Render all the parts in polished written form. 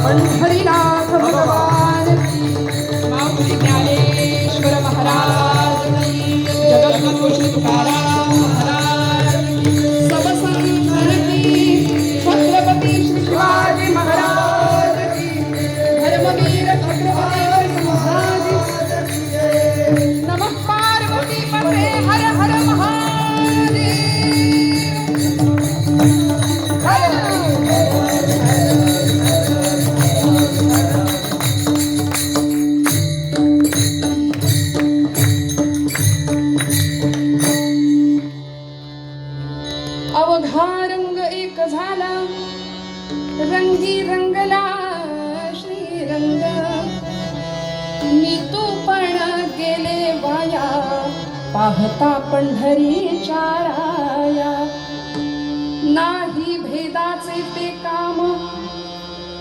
पंढरीनाथ भगवान की, माऊली ज्ञानेश्वर महाराज की, जगद्गुरु श्री तुकाराम महाराज की, सब संतन की, छत्रपती श्री शिवाजी महाराज की, धर्मवीर छत्रपती महाराज की। नमः पार्वती पते हर हर महादेव। अवघा रंग एक झाला, रंगी रंगला श्रीरंग, मी तू पण गेले वाया, पाहता पंढरीच्या राया, नाही भेदाचे ते काम,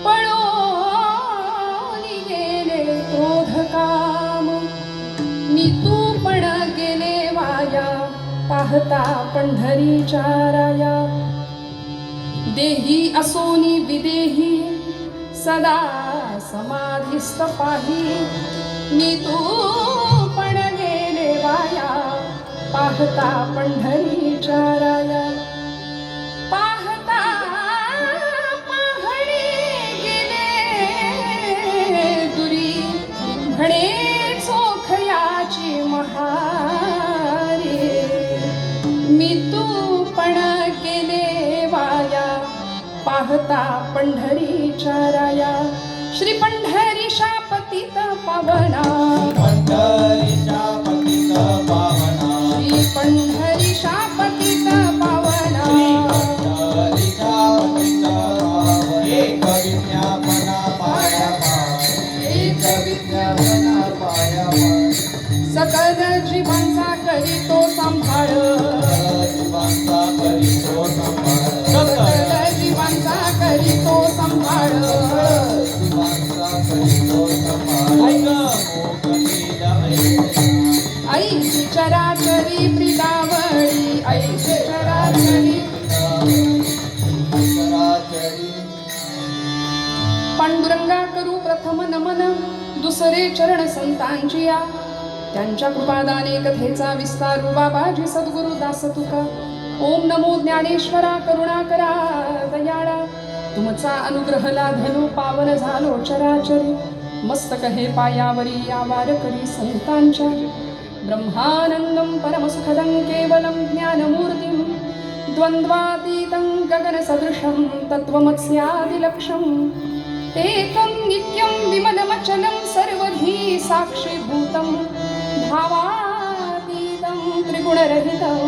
पळून गेले क्रोध काम, मी तू पण गेले वाया, पाहता पंढरीच्या राया, देही असोनी विदेही, सदा समाधिस्थ पाही, मी तू पण गेले वाया, पाहता पंढरीच्या राया, पाहता पाहणे गेले दुरी, म्हणे चोखयाची महारे, मी तू पण गेले वाया, पाहता पंढरीच्या राया, श्री पंढरीशा पतित पावना, पंढरीशा पतित पावना, श्री पंढरीशा पतित पावना, पंढरीशा पतित पावना, एक विज्ञापना पाया पावन, एक विज्ञापना पाया पावन, सकल जीवांचा करीतो सांभाळ, जीवांचा करीतो सांभाळ, सकल जीवांचा करीतो सांभाळ, जीवांचा करीतो सांभाळ, ऐशी चराचरी प्रिदावळी, ऐशी चराचरी पांडुरंगा करू प्रथम नमन, दुसरे चरण संतांची या, त्यांच्या कृपादाने कथेचा विस्तार बाबाजी सद्गुरु दास तुका। ओम नमो ज्ञानेश्वरा करुणाकरा दयाळा, तुमचा अनुग्रह लाधलो पावन झालो चराचरी, मस्तक हे पायावरी आवार करी संतांच्या, ब्रह्मानंदं परमसुखदं केवलं ज्ञानमूर्तिं, द्वन्द्वातीतं गगनसदृशं तत्त्वमस्यादिलक्ष्यम्, एकं नित्यं विमलमचलं सर्वधी साक्षीभूतं, भावातीतं त्रिगुणरहितं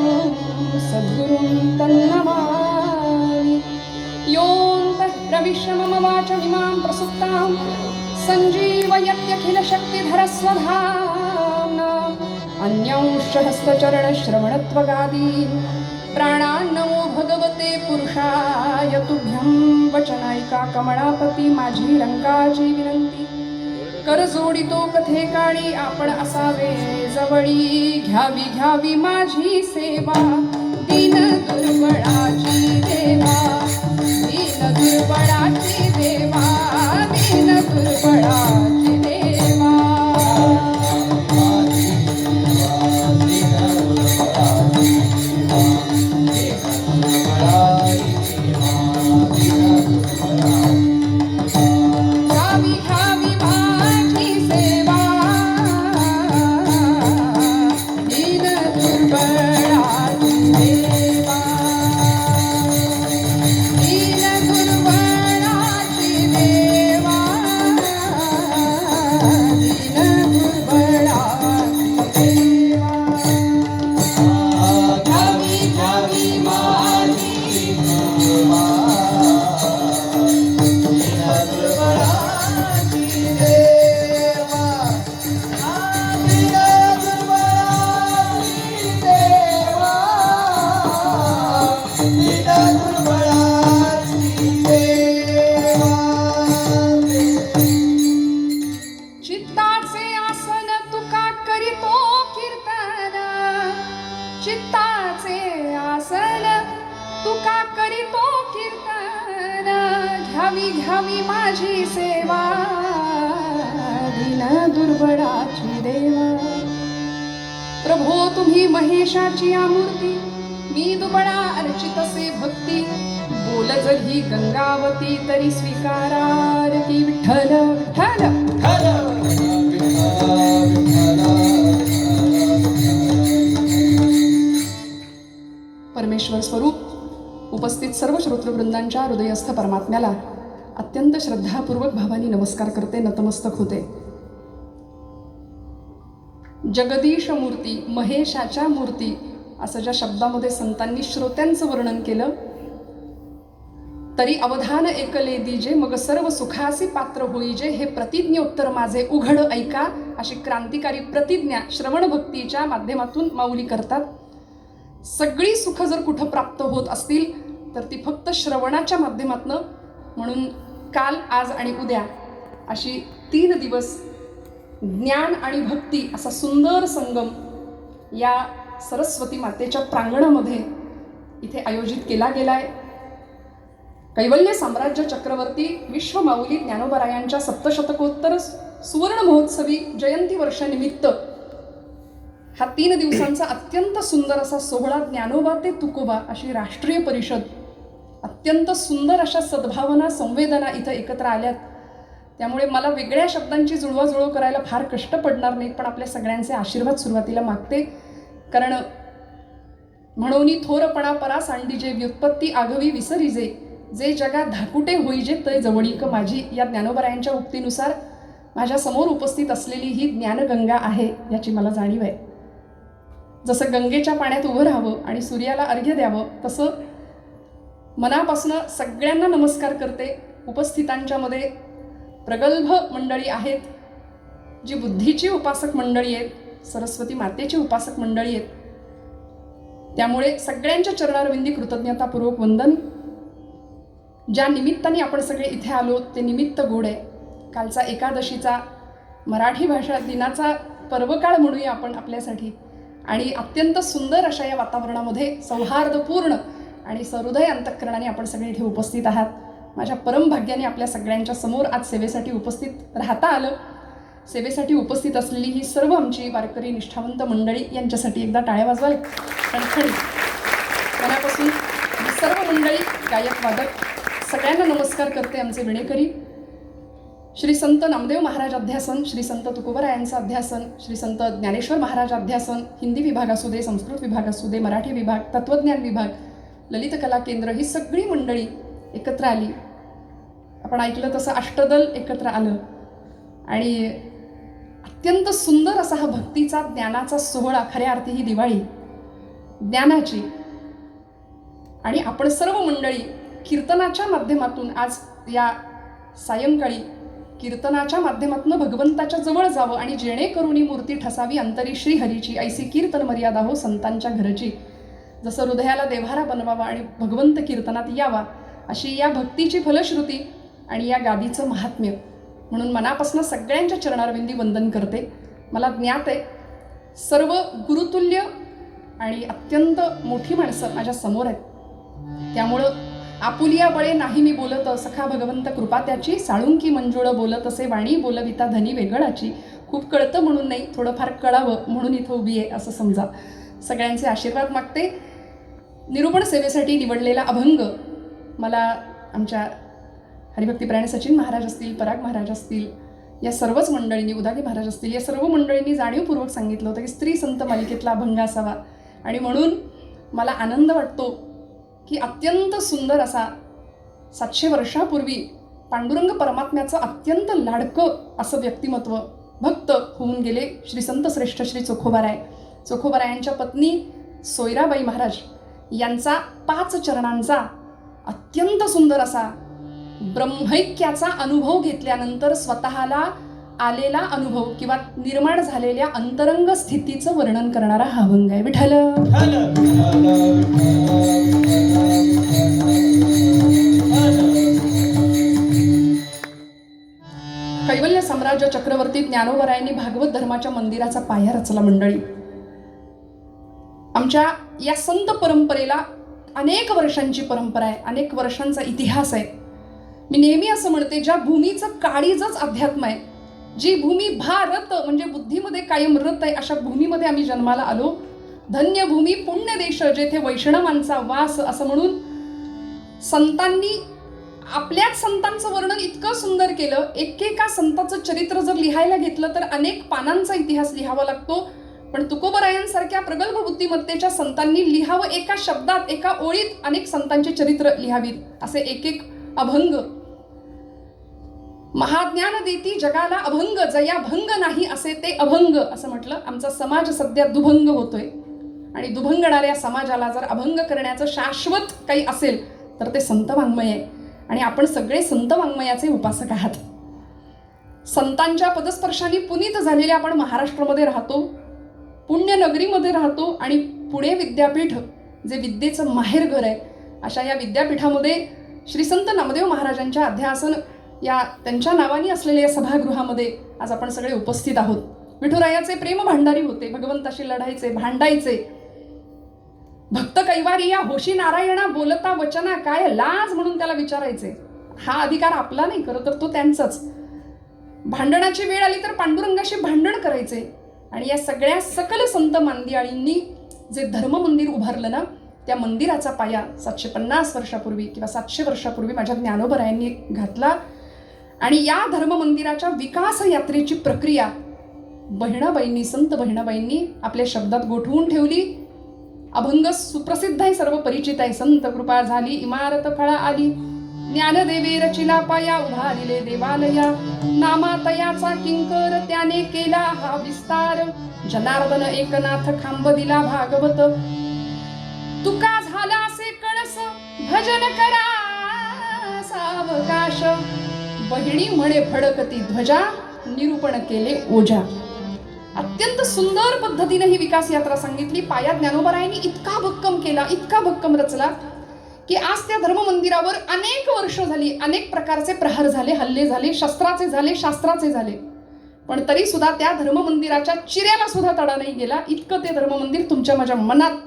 सद्गुरुं तन्नमामि। योऽन्तः प्रविश्य मम वाचमिमां प्रसुप्तां सञ्जीवयत्यखिलशक्तिधरस्वधाम्ना, अन्यांश्च हस्तचरणश्रवणत्वगादीन् प्राणान्नमो भगवते पुरुषाय तुभ्यं। वचनायिका कमळापती माझी रंगाची विनंती, कर जोडितो कथे काळी आपण असावे जवळी, घ्यावी घ्यावी माझी सेवा दीन दुर्बळाची देवा, दीन दुर्बळाची देवा, दीन दुर्बळाची देवा। घ्यावी घ्यावी माझी सेवा दीन दुर्बळाची देवा, दीन दुर्बळाची करी सेवा दीन दुर्बळाची देवा. प्रभो तुम्ही महेशाची मूर्ती, मी दुबळा अर्चितसे भक्ती. बोल जरी गंगावती तरी स्वीकारारती. विठ्ठल विठ्ठल. परमेश्वर स्वरूप उपस्थित सर्व श्रोतृवृंदांच्या हृदयस्थ परमात्म्याला अत्यंत श्रद्धापूर्वक भावानी नमस्कार करते, नतमस्तक होते. जगदीश मूर्ती, महेशाच्या मूर्ती असं ज्या शब्दामध्ये संतांनी श्रोत्यांचं वर्णन केलं, तरी अवधान ऐकले दीजे मग सर्व सुखासी पात्र होईजे. हे प्रतिज्ञोत्तर माझे उघड ऐका, अशी क्रांतिकारी प्रतिज्ञा श्रवण भक्तीच्या माध्यमातून माऊली करतात. सगळी सुख जर कुठं प्राप्त होत असतील तर ती फक्त श्रवणाच्या माध्यमातून. म्हणून काल, आज आणि उद्या अशी 3 दिवस ज्ञान आणि भक्ती असा सुंदर संगम या सरस्वती मातेच्या प्रांगणामध्ये इथे आयोजित केला गेलाय. कैवल्य साम्राज्य चक्रवर्ती विश्वमाऊली ज्ञानोबरायांच्या सप्तशतकोत्तर सुवर्ण महोत्सवी जयंती वर्षानिमित्त हा 3 दिवसांचा अत्यंत सुंदर असा सोहळा ज्ञानोबा ते तुकोबा अशी राष्ट्रीय परिषद, अत्यंत सुंदर अशा सद्भावना संवेदना इथं एकत्र आल्यात. त्यामुळे मला वेगळ्या शब्दांची जुळवाजुळव करायला फार कष्ट पडणार नाहीत, पण आपल्या सगळ्यांचे आशीर्वाद सुरुवातीला मागते. कारण म्हणोनी थोरपणा परा सांडिजे व्युत्पत्ती आघवी विसरिजे, जे जगा धाकुटे होईजे ते जवळीक माझी. या ज्ञानोबरायांच्या उक्तीनुसार माझ्या समोर उपस्थित असलेली ही ज्ञानगंगा आहे याची मला जाणीव आहे. जसं गंगेच्या पाण्यात उभं राहावं आणि सूर्याला अर्घ्य द्यावं, तसं मनापासून सगळ्यांना नमस्कार करते. उपस्थितांच्या मध्ये प्रगल्भ मंडळी आहेत, जी बुद्धीची उपासक मंडळी आहेत, सरस्वती मातेची उपासक मंडळी आहेत. त्यामुळे सगळ्यांच्या चरणारविंदी कृतज्ञतापूर्वक वंदन. ज्या निमित्ताने आपण सगळे इथे आलो ते निमित्त गोड आहे. कालचा एकादशीचा मराठी भाषा दिनाचा पर्वकाळ म्हणूया आपण आपल्यासाठी. आणि अत्यंत सुंदर अशा या वातावरणामध्ये सौहार्दपूर्ण आणि सहृदय अंतःकरणाने आपण सगळे इथे उपस्थित आहात. माझ्या परमभाग्याने आपल्या सगळ्यांच्या समोर आज सेवेसाठी उपस्थित राहता आलं. सेवेसाठी उपस्थित असलेली ही सर्व आमची वारकरी निष्ठावंत मंडळी, यांच्यासाठी एकदा टाळ्या वाजवाल खणखणीत. मनापासून ही सर्व मंडळी, गायक वादक सगळ्यांना नमस्कार करते. आमचे विणेकरी श्री संत नामदेव महाराज अध्यासन, श्री संत तुकोबरायांचं अध्यासन, श्री संत ज्ञानेश्वर महाराज अध्यासन, हिंदी विभाग असू दे, संस्कृत विभाग असू दे, मराठी विभाग, तत्त्वज्ञान विभाग, ललित कला केंद्र, ही सगळी मंडळी एकत्र आली. आपण ऐकलं तसं अष्टदल एकत्र आलं आणि अत्यंत सुंदर असा हा भक्तीचा ज्ञानाचा सोहळा. खऱ्या अर्थी ही दिवाळी ज्ञानाची. आणि आपण सर्व मंडळी कीर्तनाच्या माध्यमातून आज या सायंकाळी कीर्तनाच्या माध्यमातून भगवंताच्या जवळ जावं आणि जेणेकरून ही मूर्ती ठसावी अंतरी श्रीहरीची, ऐसी कीर्तन मर्यादा हो संतांच्या घरची. जसं हृदयाला देव्हारा बनवावा आणि भगवंत कीर्तनात यावा, अशी या भक्तीची फलश्रुती आणि या गादीचं महात्म्य. म्हणून मनापासून सगळ्यांच्या चरणारविंदी वंदन करते. मला ज्ञात आहे सर्व गुरुतुल्य आणि अत्यंत मोठी माणसं माझ्या समोर आहेत. त्यामुळं आपुलिया बळे नाही मी बोलत, सखा भगवंत कृपा त्याची, साळुंकी मंजुळ बोलत असे वाणी बोलविता धनी वेगळाची. खूप कळतं म्हणून नाही, थोडंफार कळावं म्हणून इथं उभी आहे असं समजा. सगळ्यांचे आशीर्वाद मागते. निरूपण सेवेसाठी निवडलेला अभंग मला आमच्या हरिभक्तीपरायण सचिन महाराज असतील, पराग महाराज असतील, या सर्वच मंडळींनी, उदागी महाराज असतील, या सर्व मंडळींनी जाणीवपूर्वक सांगितलं होतं की स्त्री संत मालिकेतला अभंग असावा. आणि म्हणून मला आनंद वाटतो की अत्यंत सुंदर असा 700 वर्षापूर्वी पांडुरंग परमात्म्याचं अत्यंत लाडकं असं व्यक्तिमत्व, भक्त होऊन गेले श्री संत श्रेष्ठ श्री चोखोबाराय. चोखोबारायांच्या पत्नी सोयराबाई महाराज यांचा 5 चरणांचा अत्यंत सुंदर असा ब्रह्मैक्याचा अनुभव घेतल्यानंतर स्वतःला आलेला अनुभव किंवा निर्माण झालेल्या अंतरंग स्थितीचं वर्णन करणारा हा अभंग आहे. विठ्ठल कैवल्य साम्राज्य चक्रवर्ती ज्ञानोबरायांनी भागवत धर्माच्या मंदिराचा पाया रचला. मंडळी, आमच्या या संत परंपरेला अनेक वर्षांची परंपरा आहे, अनेक वर्षांचा इतिहास आहे. मी नेहमी असं म्हणते, ज्या भूमीचं काळीजच अध्यात्म आहे, जी भूमी भारत म्हणजे बुद्धीमध्ये कायम रत आहे, अशा भूमीमध्ये आम्ही जन्माला आलो. धन्य भूमी पुण्य देश जेथे वैष्णवांचा वास, असं म्हणून संतांनी आपल्याच संतांचं वर्णन इतकं सुंदर केलं. एकेका संताचं चरित्र जर लिहायला घेतलं तर अनेक पानांचा इतिहास लिहावा लागतो. पण तुकोबरायांसारख्या प्रगल्भ बुद्धिमत्तेच्या संतांनी लिहावं एका शब्दात, एका ओळीत अनेक संतांचे चरित्र लिहावीत, असे एक एक अभंग. महाज्ञान देती जगाला अभंग, जया भंग नाही असे ते अभंग, असं म्हटलं. आमचा समाज सध्या दुभंग होतोय आणि दुभंगणाऱ्या समाजाला जर अभंग करण्याचं शाश्वत काही असेल तर ते संत वाङ्मय आहे. आणि आपण सगळे संत वाङ्मयाचे उपासक आहात. संतांच्या पदस्पर्शाने पुनीत झालेले आपण महाराष्ट्रामध्ये राहतो, पुण्यनगरीमध्ये राहतो. आणि पुणे विद्यापीठ जे विद्येचं माहेरघर आहे, अशा या विद्यापीठामध्ये श्री संत नामदेव महाराजांच्या अध्यासन या त्यांच्या नावाने असलेल्या या सभागृहामध्ये आज आपण सगळे उपस्थित आहोत. विठुरायाचे प्रेम भांडारी होते, भगवंताशी लढायचे, भांडायचे. भक्त कैवारी या होशी नारायणा बोलता वचना काय लाज म्हणून त्याला विचारायचे. हा अधिकार आपला नाही, खरं तर तो त्यांचाच. भांडणाची वेळ आली तर पांडुरंगाशी भांडण करायचे. आणि या सगळ्या सकल संत मांदियाळींनी जे धर्म मंदिर उभारलं ना, त्या मंदिराचा पाया 750 वर्षापूर्वी किंवा 700 वर्षापूर्वी माझ्या ज्ञानोबरायांनी घातला. आणि या धर्म मंदिराच्या विकास यात्रेची प्रक्रिया बहिणाबाईंनी, संत बहिणाबाईंनी आपल्या शब्दात गोठवून ठेवली. अभंग सुप्रसिद्ध आहे, सर्व परिचित आहे. संत कृपा झाली इमारत फळा आली, ज्ञानदेवे रचिला पाया उभारिले देवालया, नामातयाचा किंकर त्याने केला हा विस्तार, जनार्दन एकनाथ खांब दिला भागवत, तुका झाला असे कळस भजन करा सावकाश, बहिणी म्हणे फडकती ध्वजा निरूपण केले ओझा. अत्यंत सुंदर पद्धतीने ही विकास यात्रा सांगितली. पाया ज्ञानोबरायांनी इतका भक्कम केला, इतका भक्कम रचला की आज त्या धर्म मंदिरावर अनेक वर्ष झाली, अनेक प्रकारचे प्रहार झाले, हल्ले झाले, शस्त्राचे झाले, शास्त्राचे झाले, पण तरी सुद्धा त्या धर्म मंदिराच्या चिऱ्याला सुद्धा तडा नाही गेला. इतकं ते धर्म मंदिर तुमच्या माझ्या मनात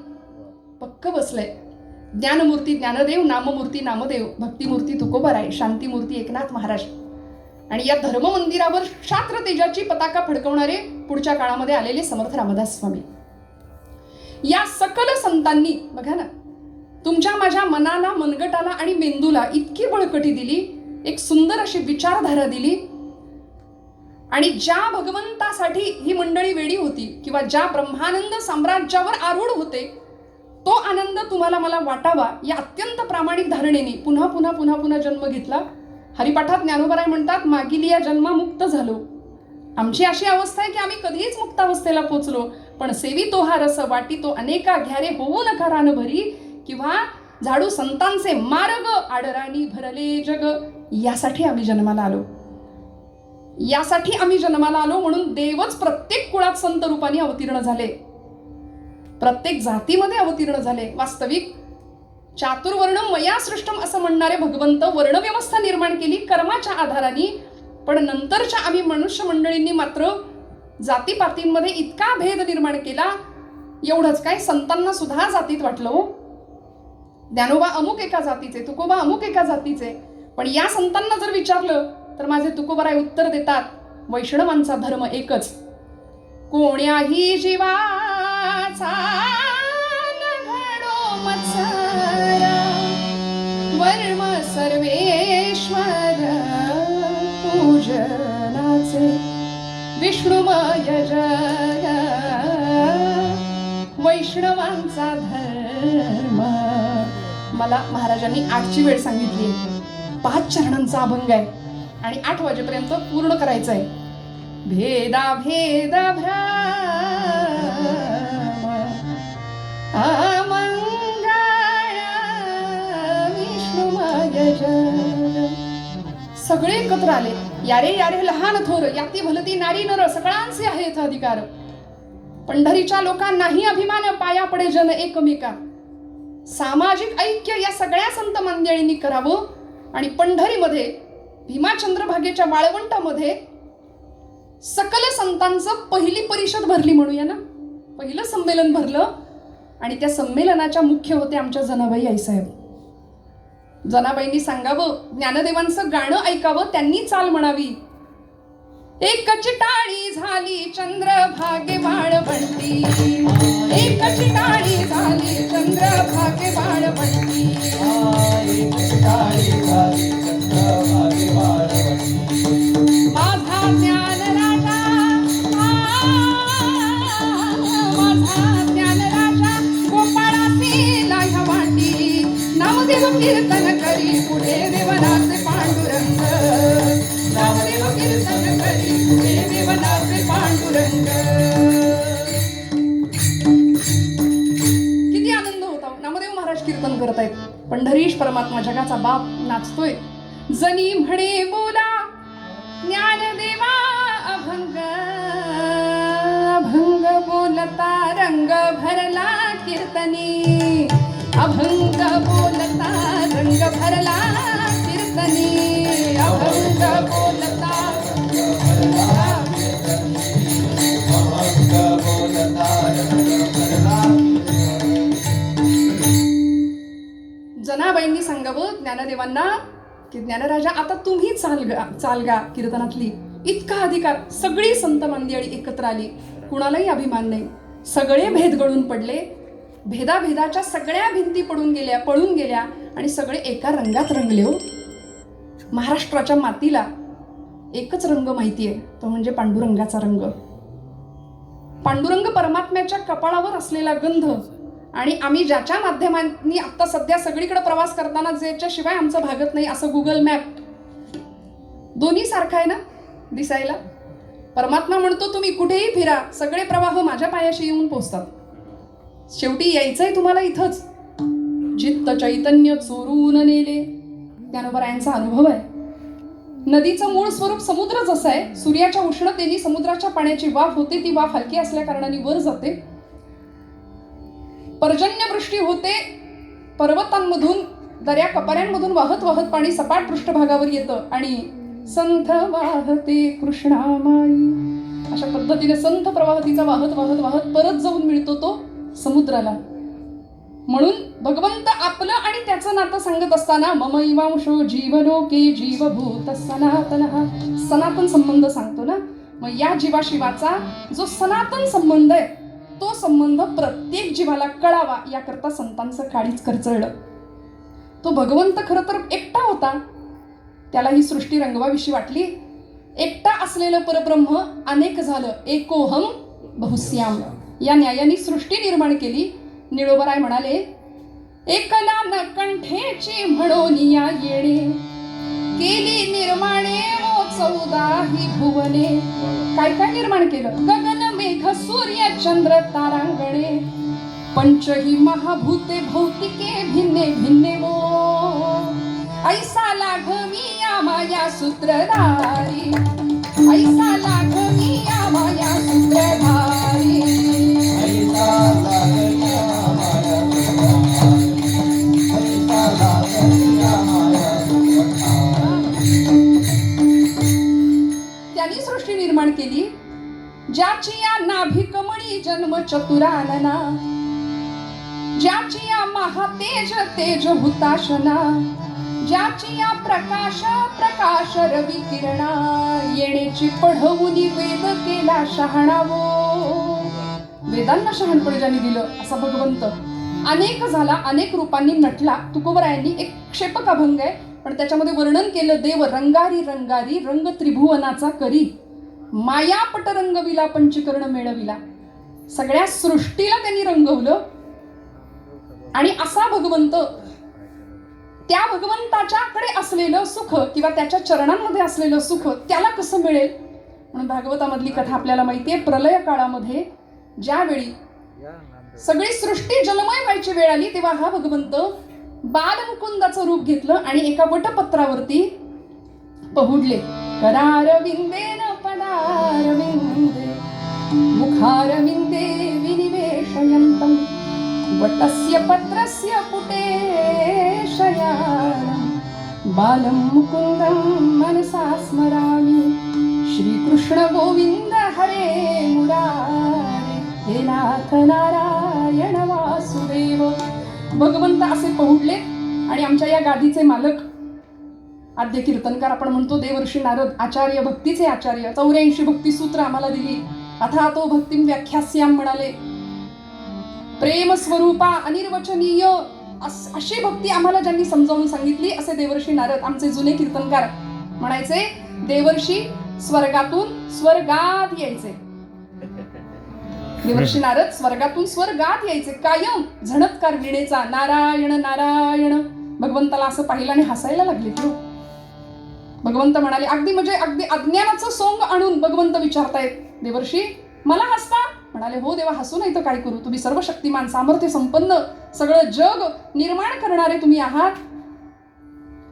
पक्क बसलंय. ज्ञानमूर्ती ज्ञानदेव, नाममूर्ती नामदेव, भक्तिमूर्ती तुकोबराय, शांतीमूर्ती एकनाथ महाराज. आणि या धर्म मंदिरावर क्षात्र तेजाची पताका फडकवणारे पुढच्या काळामध्ये आलेले समर्थ रामदास स्वामी. या सकल संतांनी बघा ना, तुमच्या माझ्या मनाला, मनगटाला आणि मेंदूला इतकी बळकटी दिली, एक सुंदर अशी विचारधारा दिली. आणि ज्या भगवंतासाठी ही मंडळी वेडी होती किंवा ज्या ब्रह्मानंद साम्राज्यावर आरूढ होते, तो आनंद तुम्हाला मला वाटावा या अत्यंत प्रामाणिक धारणेने पुन्हा पुन्हा पुन्हा पुन्हा जन्म घेतला. हरिपाठात ज्ञानोबराय म्हणतात, मागील या जन्मा मुक्त झालो. आमची अशी अवस्था आहे की आम्ही कधीच मुक्तावस्थेला पोचलो, पण सेवी तो हा रस वाटी तो अनेका घ्यारे होऊ नका रान भरी, किंवा झाडू संतांचे मार्ग आडराणी भरले जग. यासाठी आम्ही जन्माला आलो, यासाठी आम्ही जन्माला आलो. म्हणून देवच प्रत्येक कुळात संत रूपाने अवतीर्ण झाले, प्रत्येक जातीमध्ये अवतीर्ण झाले. वास्तविक चातुर्वर्ण मया सृष्टम असं म्हणणारे भगवंत वर्णव्यवस्था निर्माण केली कर्माच्या आधाराने. पण नंतरच्या आम्ही मनुष्य मंडळींनी मात्र जातीपातींमध्ये इतका भेद निर्माण केला. एवढंच काय, संतांना सुद्धा जातीत वाटलं. ज्ञानोबा अमुक एका जातीचे, तुकोबा अमुक एका जातीचे. पण या संतांना जर विचारलं तर माझे तुकोबराय उत्तर देतात, वैष्णवांचा धर्म एकच. कोण्याही जीवाचा वर्म सर्वेश्वर पूजनाचे विष्णुमय जग वैष्णवांचा धर्म. मला महाराजांनी 8ची वेळ सांगितली, 5 चरणांचा अभंग आहे आणि 8 वाजेपर्यंत पूर्ण करायचं आहे. भेदा भेद सगळे एकत्र आले. यारे यारे लहान थोर, याती भलती नारी नर, सगळ्यांचे आहेत अधिकार. पंढरीच्या लोकांनाही अभिमान, पाया पडे जन एकमेका. सामाजिक ऐक्य या सगळ्या संत मंडळींनी करावं. आणि पंढरीमध्ये भीमाचंद्र भागेच्या वाळवंटामध्ये सकल संतांचं पहिली परिषद भरली म्हणूया ना, पहिलं संमेलन भरलं. आणि त्या संमेलनाच्या मुख्य होते आमच्या जनाबाई आईसाहेब. जनाबाईंनी सांगावं, ज्ञानदेवांचं गाणं ऐकावं, त्यांनी चाल म्हणावी. एकच टाळी झाली चंद्रभागे वाळवंटी, एकच टाळी झाली चंद्रभागे वाळवंटी. माझा ज्ञान राजा, माझा ज्ञान राजा गोपाळासी लाह्या वाटी. नामदेव कीर्तन करी पुढे देवनाचे पांडुरंग, नामदेव कीर्तन करी पुढे देवनाचे पांडुरंग. किती आनंद होता. नामदेव महाराज कीर्तन करत आहेत. पंढरीश परमात्मा जगाचा बाप नाचतोय. जनी म्हणे बोला ज्ञानदेवा अभंग, अभंग बोलता रंग भरला कीर्तनी, अभंग बोलता रंग भरला कीर्तनी, अभंग बोलता रंग भरला कीर्तनी, अभंग बोलता रंग भरला. जनाबाईंनी सांगावं ज्ञानदेवांना की ज्ञानराजा आता तुम्ही चाल गा कीर्तनातली. इतका अधिकार. सगळी संत मंडळी एकत्र आली. कुणालाही अभिमान नाही. सगळे भेद गळून पडले. भेदाभेदाच्या सगळ्या भिंती पळून गेल्या आणि सगळे एका रंगात रंगले. हो, महाराष्ट्राच्या मातीला एकच रंग माहिती आहे, तो म्हणजे पांडुरंगाचा रंग. पांडुरंग परमात्म्याच्या कपाळावर असलेला गंध. आणि आम्ही ज्याच्या माध्यमांनी आता सध्या सगळीकडे प्रवास करताना ज्याच्याशिवाय आमचं भागत नाही असं गुगल मॅप, दोन्ही सारखं आहे ना दिसायला. परमात्मा म्हणतो तुम्ही कुठेही फिरा, सगळे प्रवाह माझ्या पायाशी येऊन पोहोचतात. शेवटी यायचंय तुम्हाला इथंच. चित्त चैतन्य चोरून नेले, ज्ञानोबरायांचा अनुभव आहे. नदीचं मूळ स्वरूप समुद्रच असं आहे. सूर्याच्या उष्णतेने समुद्राच्या पाण्याची वाफ होते. ती वाफ हलकी असल्या कारणाने वर जाते. पर्जन्यवृष्टी होते. पर्वतांमधून दर्या कपाऱ्यांमधून वाहत वाहत पाणी सपाट पृष्ठभागावर येतं आणि संथ वाहते कृष्णामाई अशा पद्धतीने संथ प्रवाह तिचा वाहत वाहत वाहत परत जाऊन मिळतो तो समुद्राला. म्हणून भगवंत आपलं आणि त्याचं नातं सांगत असताना ममैवांशो जीवलोके जीवभूत सनातनः, सनातन संबंध सांगतो ना. मग या जीवाशिवाचा जो सनातन संबंध आहे तो संबंध प्रत्येक जीवाला कळावा याकरता संतांचं काळीच खर्चळलं. तो भगवंत खरं तर एकटा होता. त्याला ही सृष्टी रंगवाविषयी वाटली. एकटा असलेलं परब्रह्म अनेक झालं. एकोहम बहुस्याम या न्यायाने सृष्टी निर्माण केली. निळोबराय म्हणाले एकला न कंठेची म्हणून या येणे, केली निर्माणे ओ 14 ही भुवने. काय काय निर्माण केलं? गगन मेघ सूर्य चंद्र तारांगणे, पंचही महाभूते भौतिके भिन्ने भिन्ने वो. ऐसा लाघवी या माया सूत्रधारी, ऐसा लाघवी या माया सूत्रधारी, ऐसा लाघवी या माया सूत्रधारी, ऐसा लाघवी या माया सूत्रधारी. त्यांनी सृष्टी निर्माण केली. ज्याची या नाभी कमळी जन्म चतुरानना, ज्याची या महातेज तेज हुताशना, ज्याची या प्रकाश प्रकाश रवी किरणा, येण्याची पढवुनी वेद केला शहाणावो. वेदांना शहाणपण ज्यांनी दिलं असा भगवंत अनेक झाला, अनेक रूपांनी नटला. तुकोबरायांनी एक क्षेपक अभंग आहे पण त्याच्यामध्ये वर्णन केलं. देव रंगारी रंगारी रंग त्रिभुवनाचा करी, मायापट रंगविला पंचकर्ण मेळविला. सगळ्या सृष्टीला त्यांनी रंगवलं. आणि असा भगवंत, त्या भगवंताच्याकडे असलेलं सुख किंवा त्याच्या चरणांमध्ये असलेलं सुख त्याला कसं मिळेल म्हणून भागवतामधली कथा आपल्याला माहिती आहे. प्रलय काळामध्ये ज्यावेळी सगळी सृष्टी जलमय व्हायची वेळ आली तेव्हा हा भगवंत बालमुकुंदाचं रूप घेतलं आणि एका वटपत्रावरती पहुडले. करारविंदेन पदारविंदे मुखारविंदे विनिवेशयन्तं, वटस्य पत्रस्य पुटे शयानं, बालं मुकुन्दं मनसा स्मरामि. श्रीकृष्ण गोविंद हरे मुरारे, हे नाथ नारायण वासुदेव. भगवंत असे पहुडले आणि आमच्या या गादीचे मालक आद्य कीर्तनकार आपण म्हणतो देवर्षी नारद आचार्य, भक्तीचे आचार्य, 84 भक्ती सूत्र आम्हाला दिली. अथातो भक्तिम व्याख्यास्याम म्हणाले. प्रेम स्वरूपा अनिर्वचनीय अशी भक्ती आम्हाला ज्यांनी समजावून सांगितली असे देवर्षी नारद आमचे जुने कीर्तनकार म्हणायचे. देवर्षी स्वर्गातून स्वर्गात यायचे. देवर्षी नारद स्वर्गातून स्वर्गात यायचे. कायम झणत्कार विणेचा नारायण नारायण. भगवंताला असं पाहिलं आणि हसायला लागले. भगवंत म्हणाले, अगदी अज्ञानाचं सोंग आणून भगवंत विचारतायत, देवर्षी मला हसता? म्हणाले, हो देवा, हसू नाही तर काय करू? तुम्ही सर्व शक्तिमान, सामर्थ्य संपन्न, सगळं जग निर्माण करणारे तुम्ही आहात.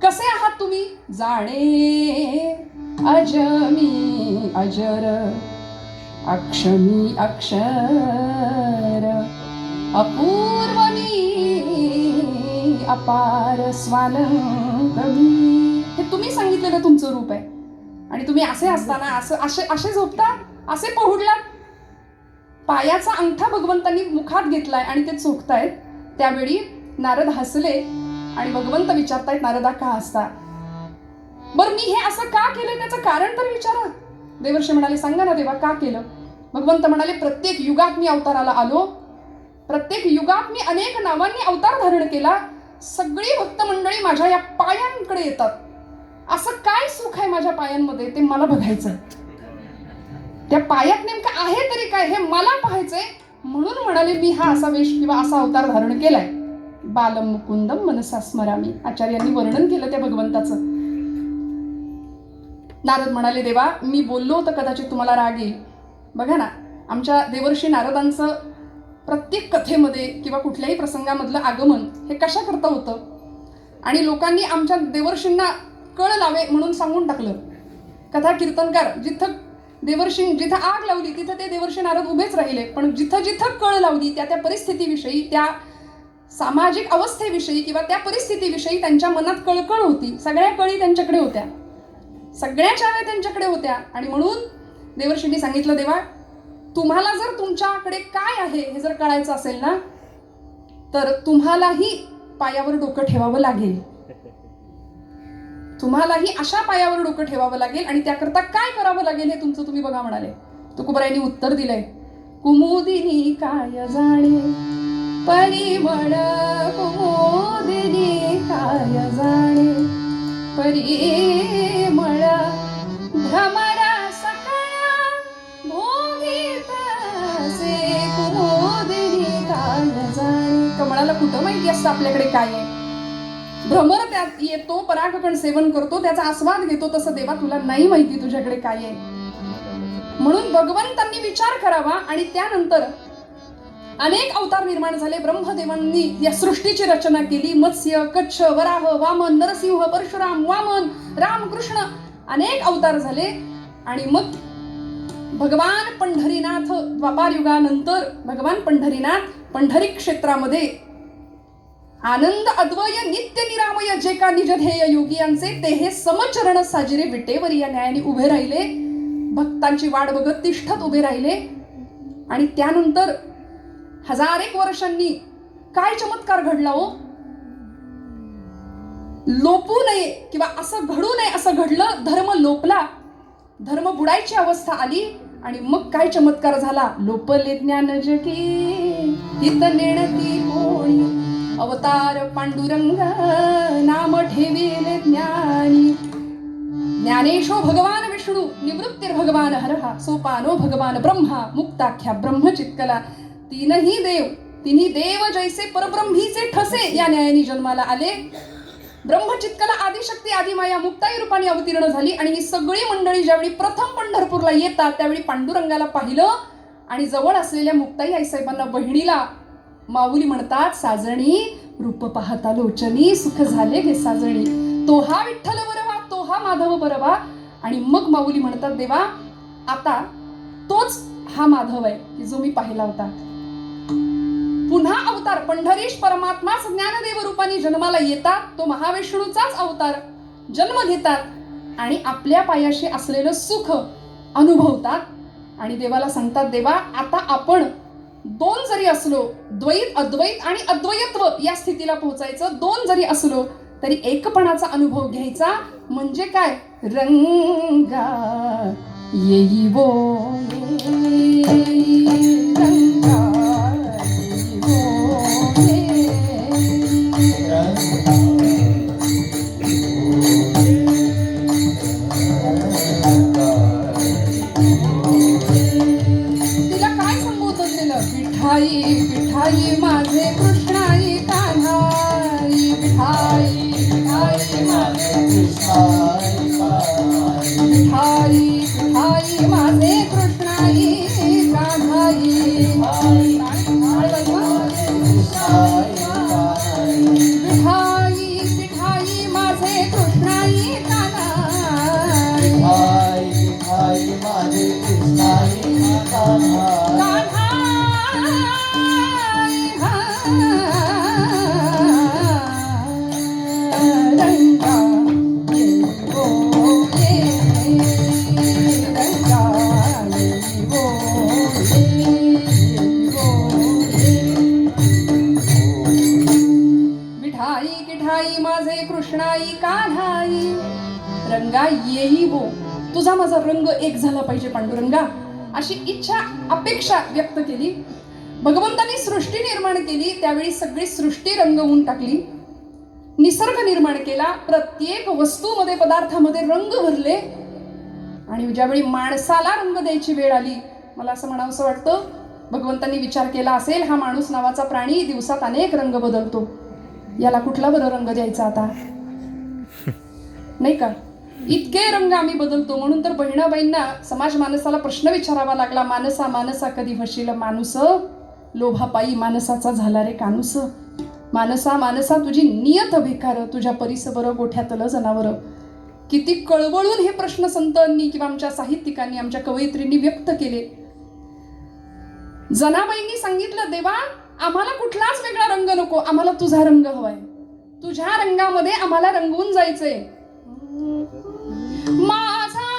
कसे आहात तुम्ही? जाणे अजमी अजर, अक्षमी अक्षर, अपूर्वमी अपार स्वानंदमी. हे तुम्ही सांगितलेलं तुमचं रूप आहे. आणि तुम्ही असे असताना असे झोपता, असे पहुडलात. पायाचा अंगठा भगवंतांनी मुखात घेतलाय आणि ते चोखतायत. त्यावेळी नारद हसले आणि भगवंत विचारतायत, नारदा का हसता? बरं, मी हे असं का केलं त्याचं कारण तर विचारा. देवर्षी म्हणाले, सांगा ना देवा, का केलं? भगवंत म्हणाले, प्रत्येक युगात मी अवताराला आलो. प्रत्येक युगात मी अनेक नावांनी अवतार धारण केला. सगळी भक्त मंडळी माझ्या या पायांकडे येतात. असं काय सुख आहे माझ्या पायांमध्ये ते मला बघायचं. त्या पायात नेमकं आहे तरी काय हे मला पाहायचंय. म्हणून म्हणाले, मी हा असा वेश किंवा असा अवतार धारण केलाय. बालम मुकुंदम मनसा स्मरामी. आचार्यांनी वर्णन केलं त्या भगवंताचं. नारद म्हणाले, देवा, मी बोललो तर कदाचित तुम्हाला राग येईल. बघा ना, आमच्या देवर्षी नारदांचं प्रत्येक कथेमध्ये किंवा कुठल्याही प्रसंगामधलं आगमन हे कशा करता होतं. आणि लोकांनी आमच्या देवर्षींना कळ लावे म्हणून सांगून टाकलं. कथा कीर्तनकार जिथं आग लावली तिथं ते देवर्षी नारद उभेच राहिले. पण जिथं कळ लावली त्या परिस्थितीविषयी, त्या सामाजिक अवस्थेविषयी किंवा त्या परिस्थितीविषयी त्यांच्या मनात कळकळ होती. सगळ्या कळी त्यांच्याकडे होत्या, सगळ्या चाव्या त्यांच्याकडे होत्या. आणि म्हणून देवर्षींनी सांगितलं, देवा, तुम्हाला जर तुमच्याकडे काय आहे हे जर कळायचं असेल ना, तर तुम्हालाही पायावर डोकं ठेवावं लागेल. तुम्हालाही अशा पायावर डोकं ठेवावं लागेल. आणि त्याकरता काय करावं लागेल हे तुमचं तुम्ही बघा म्हणाले. तुकोबारायांनी उत्तर दिलंय, कुमुदिनी काय जाणे परिमळ, कुमुदिनी काय जाणे परिमळ, भ्रमरा सकळा भोगीत असे, कुमुदिनी काय जाणे. कमळाला कुठं माहिती असतं आपल्याकडे काय आहे. भ्रमर त्यात येतो, परागकण सेवन करतो, त्याचा आस्वाद घेतो. तसं देवा तुला नाही माहिती तुझ्याकडे काय आहे. म्हणून भगवंतांनी विचार करावा. आणि त्यानंतर अनेक अवतार निर्माण झाले. ब्रह्मदेवांनी या सृष्टीची रचना केली. मत्स्य, कच्छ, वराह, वामन, नरसिंह, परशुराम, वामन, रामकृष्ण अनेक अवतार झाले. आणि मग भगवान पंढरीनाथ द्वापार युगानंतर भगवान पंढरीनाथ पंढरी क्षेत्रामध्ये आनंद अद्वय नित्य निरामय जे का निज ध्येय योगियांचे ते हे समचरण साजिरे विटेवर या न्यायाने उभे राहिले. भक्तांची वाट बघत तिष्ठत उभे राहिले. आणि त्यानंतर 1000 वर्षांनी काय चमत्कार घडला हो. लोपू नये किंवा असं घडू नये असं घडलं. धर्म लोपला, धर्म बुडायची अवस्था आली. आणि मग काय चमत्कार झाला. लोपले ज्ञान जगी हित नेणती कोणी, अवतार पांडुरंग नाम ठेविले ज्ञानी. ज्ञानेशो भगवान विष्णू निवृत्तीर भगवान हरहा, सोपानो भगवान ब्रह्मा मुक्ताख्या ब्रह्मचित्कला. तिन्ही देव जैसे परब्रह्मीचे ठसे या न्यायाने जन्माला आले. ब्रह्मचित्कला आदिशक्ती आदिमाया मुक्ताई रूपाने अवतीर्ण झाली. आणि ही सगळी मंडळी ज्यावेळी प्रथम पंढरपूरला येतात त्यावेळी पांडुरंगाला पाहिलं. आणि जवळ असलेल्या मुक्ताई आईसाहेबांना, बहिणीला माऊली म्हणतात, साजणी रूप पाहता लोचनी सुख झाले गे साजणी. तो हा विठ्ठल बरवा, तो हा माधव बरवा. आणि मग माऊली म्हणतात, देवा, आता तोच हा माधव आहे की जो मी पाहिला होता. पुन्हा अवतार पंढरीश परमात्माच ज्ञानदेव रूपाने जन्माला येतात. तो महाविष्णूचाच अवतार जन्म घेतात आणि आपल्या पायाशी असलेलं सुख अनुभवतात. आणि देवाला सांगतात, देवा, आता आपण दोन जरी असलो, द्वैत अद्वैत आणि अद्वैत्व या स्थितीला पोहोचायचं. दोन जरी असलो तरी एकपणाचा अनुभव घ्यायचा. म्हणजे काय? रंगा येई वो रंगा येई वो तिला काय संबोधन दिलं? विठाई विठाई माझे कृष्णाई कान्हाई. विठाई विठाई माझे कृष्णाई कान्हाई. विठाई विठाई माझे कृष्णाई कान्हाई. विठाई विठाई माझे कृष्णाई कान्हाई. विठाई विठाई माझे कृष्णाई कान्हाई. रंगा येई वो रंगा येई वो विठाई किठाई माझे कृष्णाई कान्हाई. रंगा येई वो, तुझा माझा रंग एक झाला पाहिजे पांडुरंगा, अशी इच्छा अपेक्षा व्यक्त केली. भगवंतांनी सृष्टी निर्माण केली, त्यावेळी सगळी सृष्टी रंगवून टाकली. निसर्ग निर्माण केला, प्रत्येक वस्तूमध्ये पदार्थामध्ये रंग भरले. आणि ज्यावेळी माणसाला रंग द्यायची वेळ आली, मला असं म्हणावंसं वाटतं, भगवंतांनी विचार केला असेल, हा माणूस नावाचा प्राणी दिवसात अनेक रंग बदलतो, याला कुठला बरं रंग द्यायचा आता, नाही का? इतके रंग आम्ही बदलतो. म्हणून तर बहिणाबाईंना समाज मानसाला प्रश्न विचारावा लागला, मानसा मानसा कधी म्हशील माणूस, लोभापायी मानसाचा झाला रे कानूस. मानसा मानसा तुझी नियत भिकार, तुझ्या परिस बरं गोठ्यातलं जनावर. किती कळवळून हे प्रश्न संतांनी किंवा आमच्या साहित्यिकांनी, आमच्या कवयित्रींनी व्यक्त केले. जनाबाईंनी सांगितलं, देवा आम्हाला कुठलाच वेगळा रंग नको, आम्हाला तुझा रंग हवाय, तुझ्या रंगामध्ये आम्हाला रंगवून जायचंय. माझा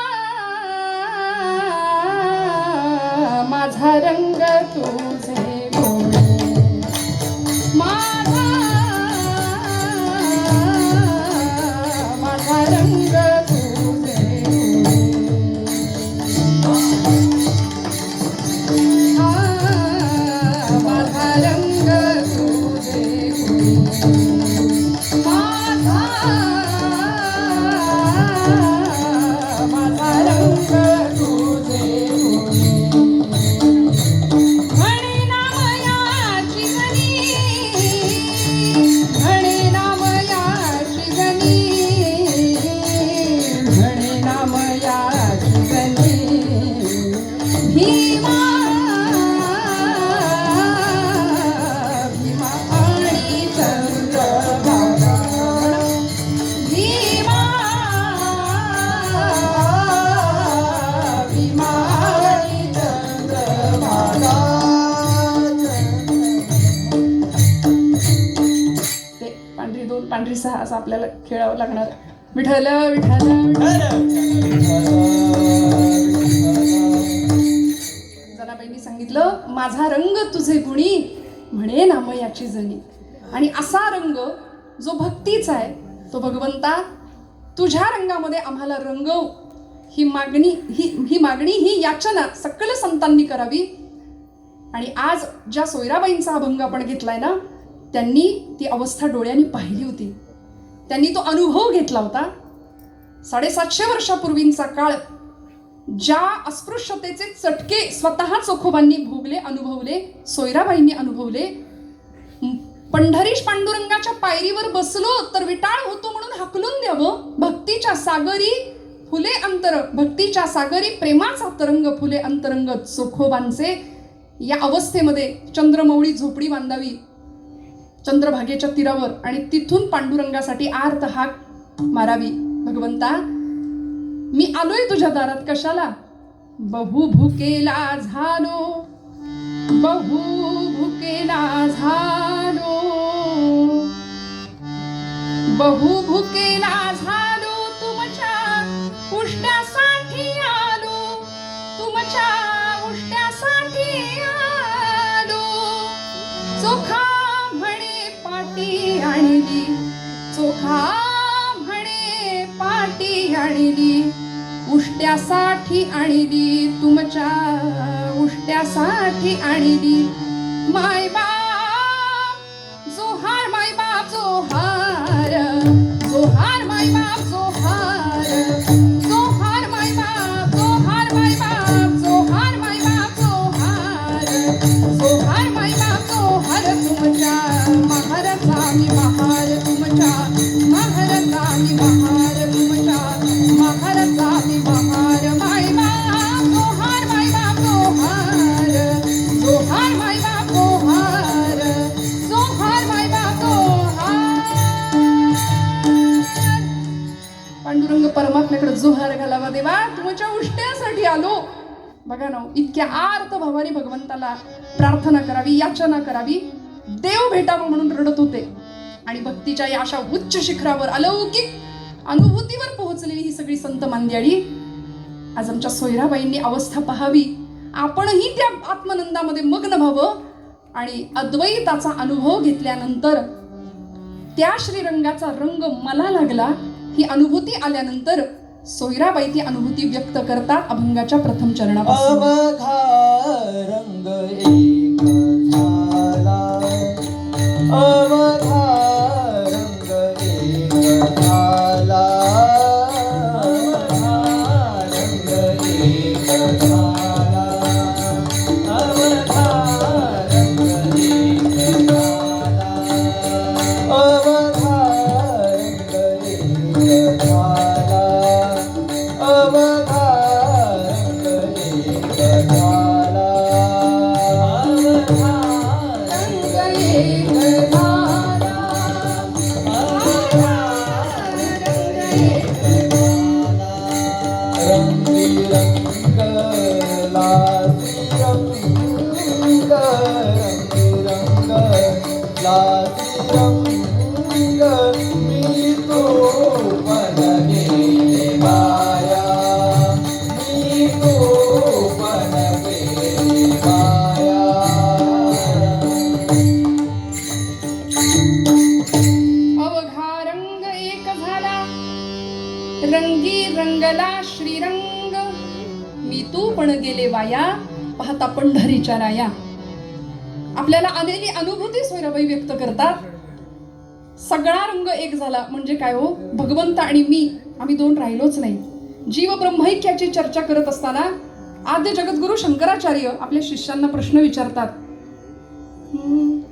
माझा रंग तुझे गोडे, माझा माझा रंग तुझे माझा रंग तुझे माझा माझा रंग तुझे म्हणे नामयाची जनी, म्हणे नामयाची जनी, म्हणे नामयाची जनी. भीमा भीमा आणि चंद्रभागा, भीमा भीमा आणि चंद्रभागा. ते पांढरी 2 पांढरी 6 असं आपल्याला खेळावं लागणार. विठ्ठल विठ्ठल जनाबाईंनी सांगितलं, माझा रंग तुझे गुणी, म्हणे नाम याची जनी. आणि असा रंग जो भक्तीचा आहे, तो भगवंता तुझ्या रंगामध्ये आम्हाला रंगव, ही मागणी ही याचना सकल संतांनी करावी. आणि आज ज्या सोयराबाईंचा अभंग आपण घेतलाय ना, त्यांनी ती अवस्था डोळ्यांनी पाहिली होती, त्यांनी तो अनुभव घेतला होता. 750 वर्षापूर्वींचा काळ, ज्या अस्पृश्यतेचे चटके स्वतः चोखोबांनी भोगले, अनुभवले, सोयराबाईंनी अनुभवले. पंढरीश पांडुरंगाच्या पायरीवर बसलो तर विटाळ होतो म्हणून हाकलून द्यावं. भक्तीच्या सागरी फुले अंतर, भक्तीच्या सागरी प्रेमाचा तरंग फुले अंतरंग चोखोबांचे. या अवस्थेमध्ये चंद्रमौळी झोपडी बांधावी चंद्रभागेच्या तीरावर आणि तिथून पांडुरंगासाठी आर्त हाक मारावी. भगवंता मी आलोय तुझ्या दारात कशाला, बहु भुकेला झालो, बहु भुकेला झालो, बहु भुकेला झालो, तुमच्या उष्ट्यासाठी आलो, तुमच्या उष्ट्यासाठी आलो. उष्ट्यासाठी आणली, तुमच्या उष्ट्यासाठी आणली. माय बाप जोहार, माय बाप जोहार, जोहार माय बाप जोहार, जोहार माय बाप, जोहार माय बाप, जोहार माय बाप जोहार, जोहार माय बाप जोहार. तुमच्या महाराजा मी महार, तुमच्या महाराजा मी महार, तुमच्या महाराजा मी महार. माय बाप जोहार, माय बाप जोहार, जोहार माय बाप जोहार, जोहार माय बाप जोहार. पांडुरंग परमात्म्याकडे जोहार घालावा, देवा तुमच्या उष्ट्यासाठी आलो. बघा ना, इतक्या आर्त भावाने भगवंताला प्रार्थना करावी, याचना करावी, देव भेटावं म्हणून रडत होते. आणि भक्तीच्या या अशा उच्च शिखरावर अलौकिक अनुभूतीवर पोहोचलेली ही सगळी संत मांदियाळी आज आमच्या सोयराबाईंनी अवस्था पाहावी, आपणही त्या आत्मनंदामध्ये मग्न व्हावं आणि अद्वैताचा अनुभव घेतल्यानंतर त्या श्रीरंगाचा रंग मला लागला ही अनुभूती आल्यानंतर सोयराबाई ती अनुभूती व्यक्त करतात अभंगाच्या प्रथम चरणापासून. अवघा रंग एक झाला, अवघा रंग एक झाला, अवघा रंग एक झाला, अवघा रंग एक झाला, अवघा रंग एक झाला, अवघा रंग एक झाला, अवघा रंग एक झाला, अवघा रंग एक झाला. रंगीरंग लासी रंग, रंगीरंग लासी रंग, मी तो पण गेले माया, मी तो पण गेले माया. अवघा रंग एक झाला, रंगी रंगला श्रीरंग, मी तू पण गेले वाया, पाहता पंढरीच्या राया. आपल्याला आलेली अनुभूती सोयराबाई व्यक्त करतात. सगळा रंग एक झाला म्हणजे काय हो, भगवंत आणि मी आम्ही दोन राहिलोच नाही. जीव ब्रह्मैक्याची चर्चा करत असताना आद्य जगद्गुरु शंकराचार्य आपल्या शिष्यांना प्रश्न विचारतात.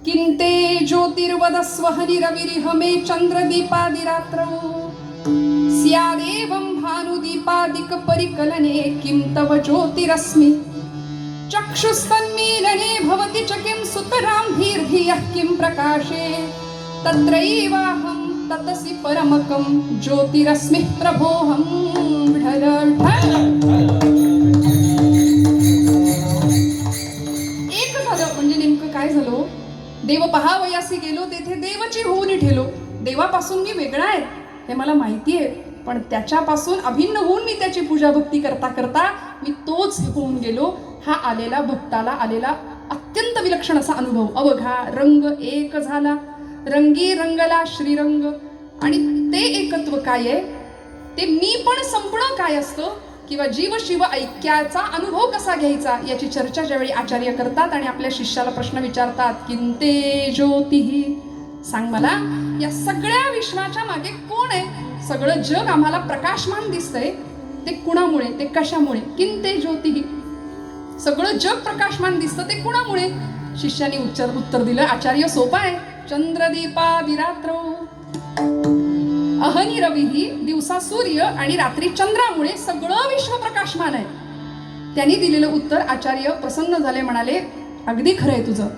किंते ज्योतिर्वदस्वहनि रविरिहमे चंद्रदीपादिरात्रौ स्यादेवं भानुदीपादिक परिकलने किं तव ज्योतिरस्मि चक्षुस्तन्मीलने भवति च किं सुतरां धीर्धियः किं प्रकाशे तत्रैवाहं ततसि परमकं ज्योतिरस्मि प्रभोऽहं ढळ ढळ. एक झालं म्हणजे नेमकं काय झालं, देव पहावयासी गेलो तेथे देवची होऊन ठेलो. देवापासून मी वेगळा आहे हे मला माहिती आहे, पण त्याच्यापासून अभिन्न होऊन मी त्याची पूजा भक्ती करता करता मी तोच होऊन गेलो. हा आलेला भक्ताला आलेला अत्यंत विलक्षण असा अनुभव. अवघा रंग एक झाला, रंगी रंगला श्रीरंग. आणि ते एकत्व काय आहे, ते मी पण संपणं काय असतं किंवा जीव शिव ऐक्याचा अनुभव कसा घ्यायचा याची चर्चा ज्यावेळी आचार्य करतात आणि आपल्या शिष्याला प्रश्न विचारतात. किंते ज्योतिही, सांग मला या सगळ्या विश्वाच्या मागे कोण आहे. सगळं जग आम्हाला प्रकाशमान दिसतंय, ते कुणामुळे, ते कशामुळे. किंते ज्योतिही, सगळं जग प्रकाशमान दिसतं ते कुणामुळे. शिष्याने उत्तर दिलं आचार्य सोपा आहे. चंद्रदीपादिरात्रौ, अहनी रविही, दिवसा सूर्य आणि रात्री चंद्रामुळे सगळं विश्व प्रकाशमान आहे. त्यांनी दिलेलं उत्तर आचार्य प्रसन्न झाले, म्हणाले अगदी खरं आहे तुझं.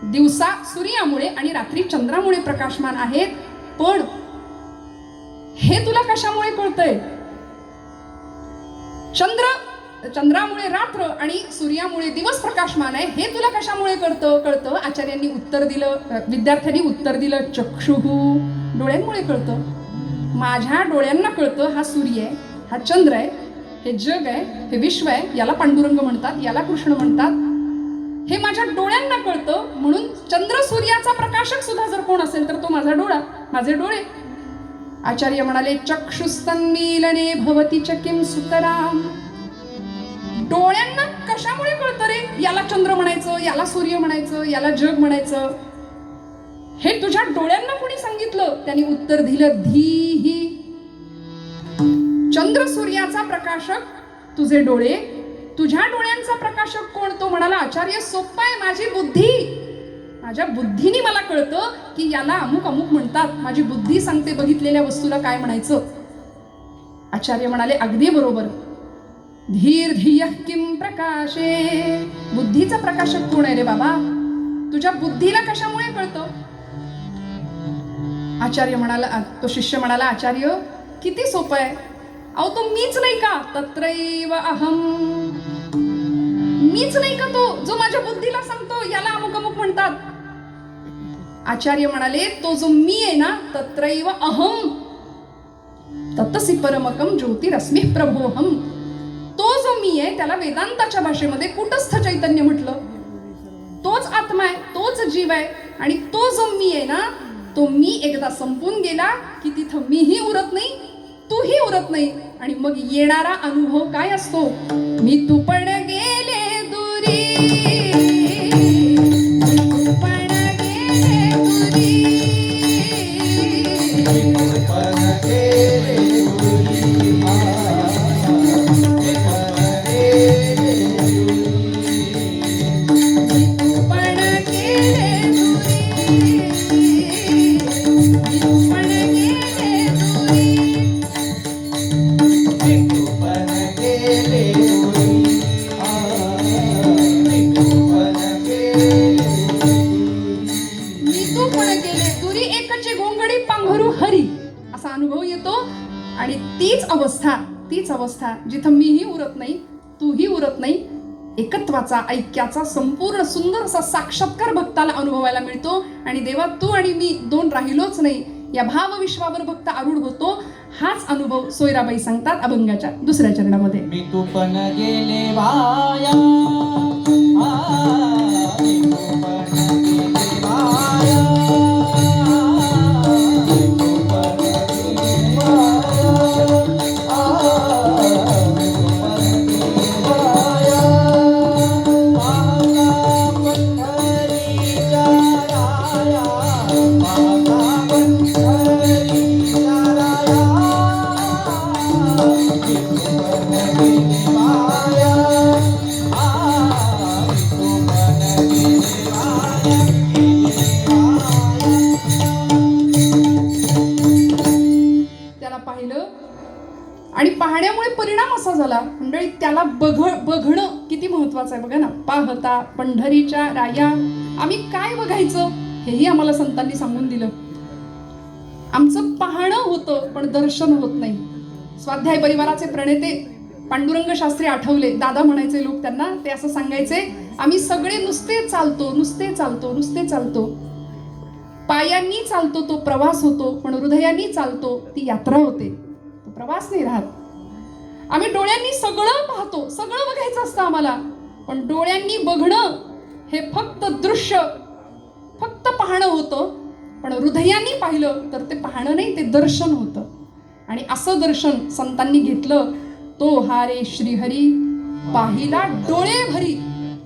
दिवसा सूर्यामुळे आणि रात्री चंद्रामुळे प्रकाशमान आहेत, पण हे तुला कशामुळे कळतंय. चंद्रामुळे रात्र आणि सूर्यामुळे दिवस प्रकाशमान आहे हे तुला कशामुळे कळतं. आचार्यांनी उत्तर दिलं, विद्यार्थ्यांनी उत्तर दिलं चक्षुहू, डोळ्यांमुळे कळतं. माझ्या डोळ्यांना कळतं हा सूर्य आहे, हा चंद्र आहे, हे जग आहे, हे विश्व आहे, याला पांडुरंग म्हणतात, याला कृष्ण म्हणतात. हे माझ्या डोळ्यांना कळतं. म्हणून चंद्र सूर्याचा प्रकाशक सुद्धा जर कोण असेल तर तो माझा डोळा, माझे डोळे. आचार्य म्हणाले चक्षुस्तन्मीलने भवति च किं सुतराम, डोळ्यांना कशामुळे कळतं रे, याला चंद्र म्हणायचं, याला सूर्य म्हणायचं, याला जग म्हणायचं, हे तुझ्या डोळ्यांना कोणी सांगितलं? त्यांनी उत्तर दिलं, धीही. चंद्र सूर्याचा प्रकाशक तुझे डोळे, तुझ्या डोळ्यांचा प्रकाशक कोण? तो म्हणाला, आचार्य सोप्पं आहे, माझी बुद्धी. माझ्या बुद्धीने मला कळतं की याला अमुक अमुक म्हणतात, माझी बुद्धी सांगते बघितलेल्या वस्तूला काय म्हणायचं. आचार्य म्हणाले, अगदी बरोबर. धीर धियः किं प्रकाशे, बुद्धीचा प्रकाशक कोण आहे रे बाबा? तुझ्या बुद्धीला कशामुळे कळतं? आचार्य म्हणाला, तो शिष्य म्हणाला, आचार्य किती सोपं आहे. अहो तो मीच नाही का? तत्रैव अहम. मीच नाही का तो जो माझ्या बुद्धीला सांगतो याला अमुक अमुक म्हणतात? आचार्य म्हणाले, तो जो मी आहे ना, तत्रैव अहम ततसी परमकम ज्योतिरस्मि प्रभोहम. तो जो मी आहे त्याला वेदांताच्या भाषेमध्ये कूटस्थ चैतन्य म्हटलं. तोच आत्मा आहे, तोच जीव आहे. आणि तो जो मी आहे ना, तो मी एकदा संपून गेला की तिथं मीही उरत नाही, तूही उरत नाही. आणि मग येणारा अनुभव काय असतो? मी तू पण गेले दुरी, मी तू पण गेले दुरी, तीच अवस्था जिथं मीही उरत नाही, तूही उरत नाही, एकत्वाचा, ऐक्याचा संपूर्ण सुंदर असा साक्षात्कार भक्ताला अनुभवायला मिळतो. आणि देवा तू आणि मी दोन राहिलोच नाही, या भाव विश्वावर भक्त आरूढ होतो. हाच अनुभव सोयराबाई सांगतात अभंगाच्या दुसऱ्या चरणामध्ये. मी तू पण गेले वाया, मी तू पण गेले वाया, आणि पाहण्यामुळे परिणाम असा झाला मंडळी, त्याला बघणं किती महत्वाचं आहे बघा ना. पाहता पंढरीच्या राया. आम्ही काय बघायचं हेही आम्हाला संतांनी सांगून दिलं. आमचं पाहणं होतं पण दर्शन होत नाही. स्वाध्याय परिवाराचे प्रणेते पांडुरंग शास्त्री आठवले, दादा म्हणायचे लोक त्यांना. ते असं सांगायचे, आम्ही सगळे नुसते चालतो, नुसते चालतो, नुसते चालतो. पायांनी चालतो तो प्रवास होतो, पण हृदयानी चालतो ती यात्रा होते, तो प्रवास नाही राहत. आम्ही डोळ्यांनी सगळं पाहतो, सगळं बघायचं असतं आम्हाला, पण डोळ्यांनी बघणं हे फक्त दृश्य, फक्त पाहणं होतं. पण हृदयानी पाहिलं तर ते पाहणं नाही, ते दर्शन होतं. आणि असं दर्शन संतांनी घेतलं. तो हारे श्रीहरी पाहिला डोळे भरी,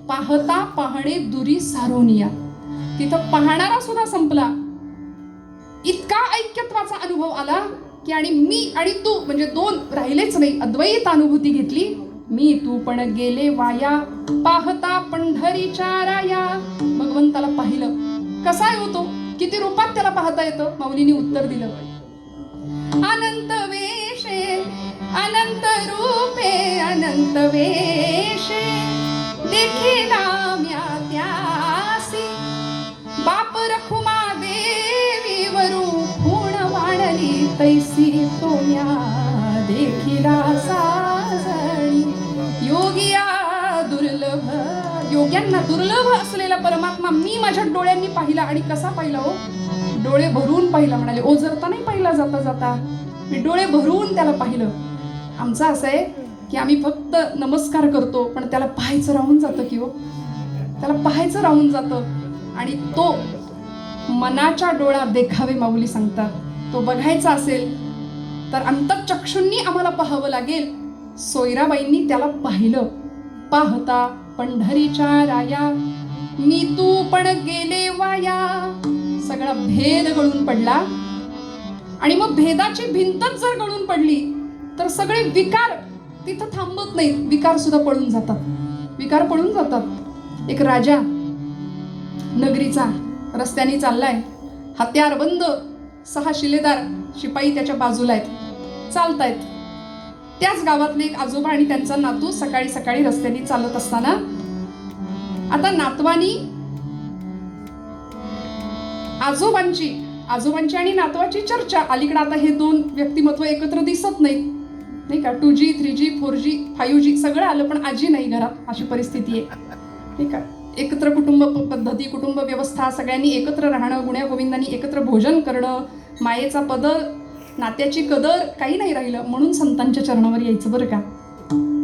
पाहता पाहणे दुरी सारोनिया. तिथं पाहणारा सुद्धा संपला. इतका ऐक्यत्वाचा अनुभव आला की आणि मी आणि तू म्हणजे दोन राहिलेच नाही, अद्वैत अनुभूती घेतली. मी तू पण गेले वाया, पाहता पंढरीच्या राया. भगवंताला पाहिलं. कसा आहे होतो, किती रूपात त्याला पाहता येतं? माऊलीने उत्तर दिलं, अनंत वेशे अनंत रूपे अनंत वेशे, देखिला म्या त्यासी, बाप रखुमा देवी वरू खूण वाढली तैसी, तो म्या देखिला साजणी. योगिया दुर्लभ, योग्यांना दुर्लभ असलेला परमात्मा मी माझ्या डोळ्यांनी पाहिला. आणि कसा पाहिला हो? डोळे भरून पाहिला. म्हणाले ओझरता नाही पाहिला जाता जाता, मी डोळे भरून त्याला पाहिलं. आमचं असं आहे की आम्ही फक्त नमस्कार करतो, पण त्याला पाहायचं राहून जातं की हो, त्याला पाहायचं राहून जातं. आणि तो मनाच्या डोळा देखावे माऊली सांगतात. तो बघायचा असेल तर अंतःचक्षूंनी आम्हाला पाहावं लागेल. सोयराबाईंनी त्याला पाहिलं. पाहता पंढरीच्या राया, मी तू पण गेले वाया. सगळा भेद गळून पडला. आणि मग भेदाची भिंतच जर गळून पडली तर सगळे विकार तिथं थांबत नाहीत, विकार सुद्धा पळून जातात. विकार पळून जातात. एक राजा नगरीचा रस्त्याने चाललाय, हत्यार बंद, 6 शिलेदार शिपाई त्याच्या बाजूला आहेत, चालतायत. त्याच गावातले एक आजोबा आणि त्यांचा नातू सकाळी सकाळी रस्त्याने चालत असताना आता नातवानी आजोबांची आणि नातवाची चर्चा. अलीकडे आता हे 2 व्यक्तिमत्व एकत्र दिसत नाहीत, नाही का. 2G 3G 4G 5G सगळं आलं, पण आजी नाही घरात, अशी परिस्थिती आहे, ठीक आहे. एकत्र कुटुंब पद्धती, कुटुंब व्यवस्था, सगळ्यांनी एकत्र राहणं, गुण्या गोविंदांनी एकत्र भोजन करणं, मायेचा पदर, नात्याची कदर काही नाही राहिलं. म्हणून संतांच्या चरणावर यायचं बरं का.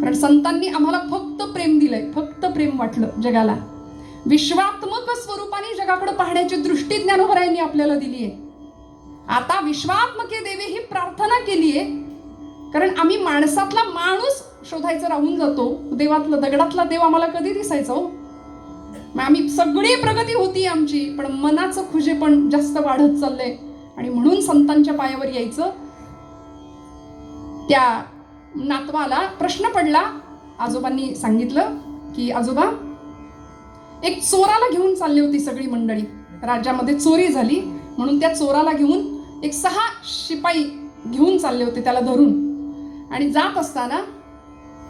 कारण संतांनी आम्हाला फक्त प्रेम दिलंय, फक्त प्रेम वाटलं जगाला. विश्वात्मक स्वरूपाने जगाकडे पाहण्याची दृष्टी ज्ञानोबरायांनी आपल्याला दिली आहे. आता विश्वात्मके देवे ही प्रार्थना केली आहे, कारण आम्ही माणसातला माणूस शोधायचं राहून जातो. देवातला दगडातला देव आम्हाला कधी दिसायचा हो. आम्ही सगळी प्रगती होती आमची, पण मनाचं खुजेपण जास्त वाढत चाललंय. आणि म्हणून संतांच्या पायावर यायचं. त्या नातवाला प्रश्न पडला. आजोबांनी सांगितलं की आजोबा, एक चोराला घेऊन चालली होती सगळी मंडळी, राज्यामध्ये चोरी झाली म्हणून त्या चोराला घेऊन एक 6 शिपाई घेऊन चालले होते त्याला धरून. आणि जात असताना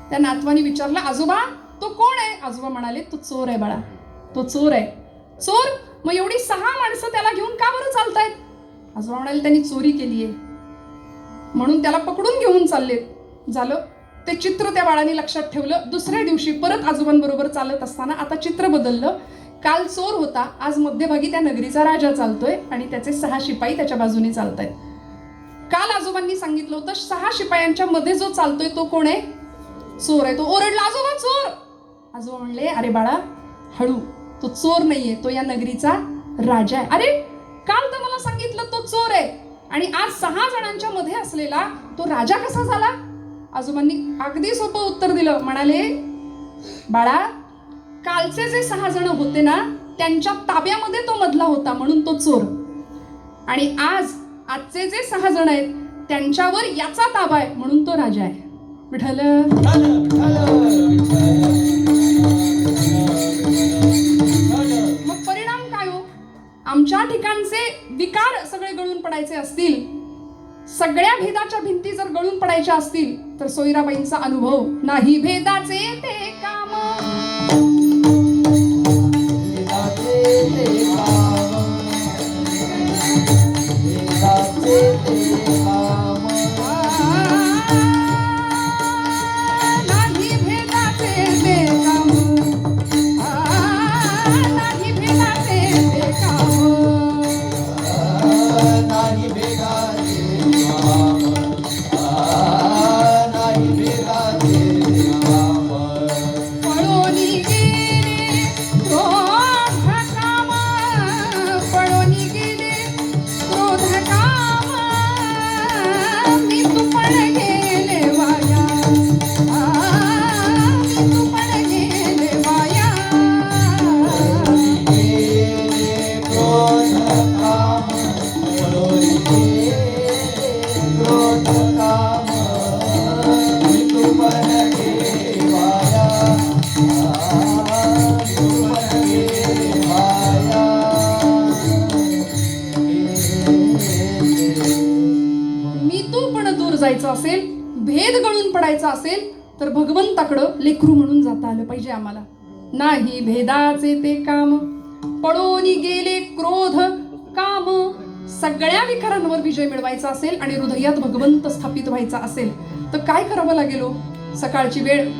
त्या नातवानी विचारलं, आजोबा तो कोण आहे? आजोबा म्हणाले, तो चोर आहे बाळा, तो चोर आहे. चोर? मग एवढी 6 माणसं त्याला घेऊन का बरं चालतायत? आजोबा म्हणाले, त्यांनी चोरी केली आहे म्हणून त्याला पकडून घेऊन चालले. झालं. ते चित्र त्या बाळाने लक्षात ठेवलं. दुसऱ्या दिवशी परत आजोबांबरोबर चालत असताना आता चित्र बदललं. काल चोर होता, आज मध्यभागी त्या नगरीचा राजा चालतोय आणि त्याचे 6 शिपाई त्याच्या बाजूने चालतायत. काल आजोबांनी सांगितलं होतं 6 शिपायांच्या मध्ये जो चालतोय तो कोण आहे? चोर आहे. तो ओरडला, आजोबा चोर. आजोबा म्हणले, अरे बाळा हळू, तो चोर नाहीये, तो या नगरीचा राजा आहे. अरे काल तर मला सांगितलं तो चोर आहे आणि आज 6 जणांच्या मध्ये असलेला तो राजा कसा झाला? आजोबांनी अगदी सोपं उत्तर दिलं. म्हणाले, बाळा कालचे जे 6 जण होते ना, त्यांच्या ताब्यामध्ये तो मधला होता म्हणून तो चोर. आणि आजचे जे 6 जण आहेत त्यांच्यावर याचा ताबा आहे म्हणून तो राजा आहे. विठ्ठल. मग परिणाम काय हो? आमच्या ठिकाणचे विकार सगळे गळून पडायचे असतील, सगळ्या भेदाच्या भिंती जर गळून पडायच्या असतील, तर सोयराबाईंचा अनुभव, नाही भेदाचे ते काम, जायचं असेल, भेद गळून पडायचा असेल, तर भगवंताकडं लेकरू म्हणून जाता आलं पाहिजे आम्हाला. नाही भेदाचे ते काम, पळून गेले क्रोध काम. सगळ्या विकारांवर विजय मिळवायचा असेल आणि हृदयात भगवंत स्थापित व्हायचा असेल तर काय करावं लागेल? सकाळची वेळ,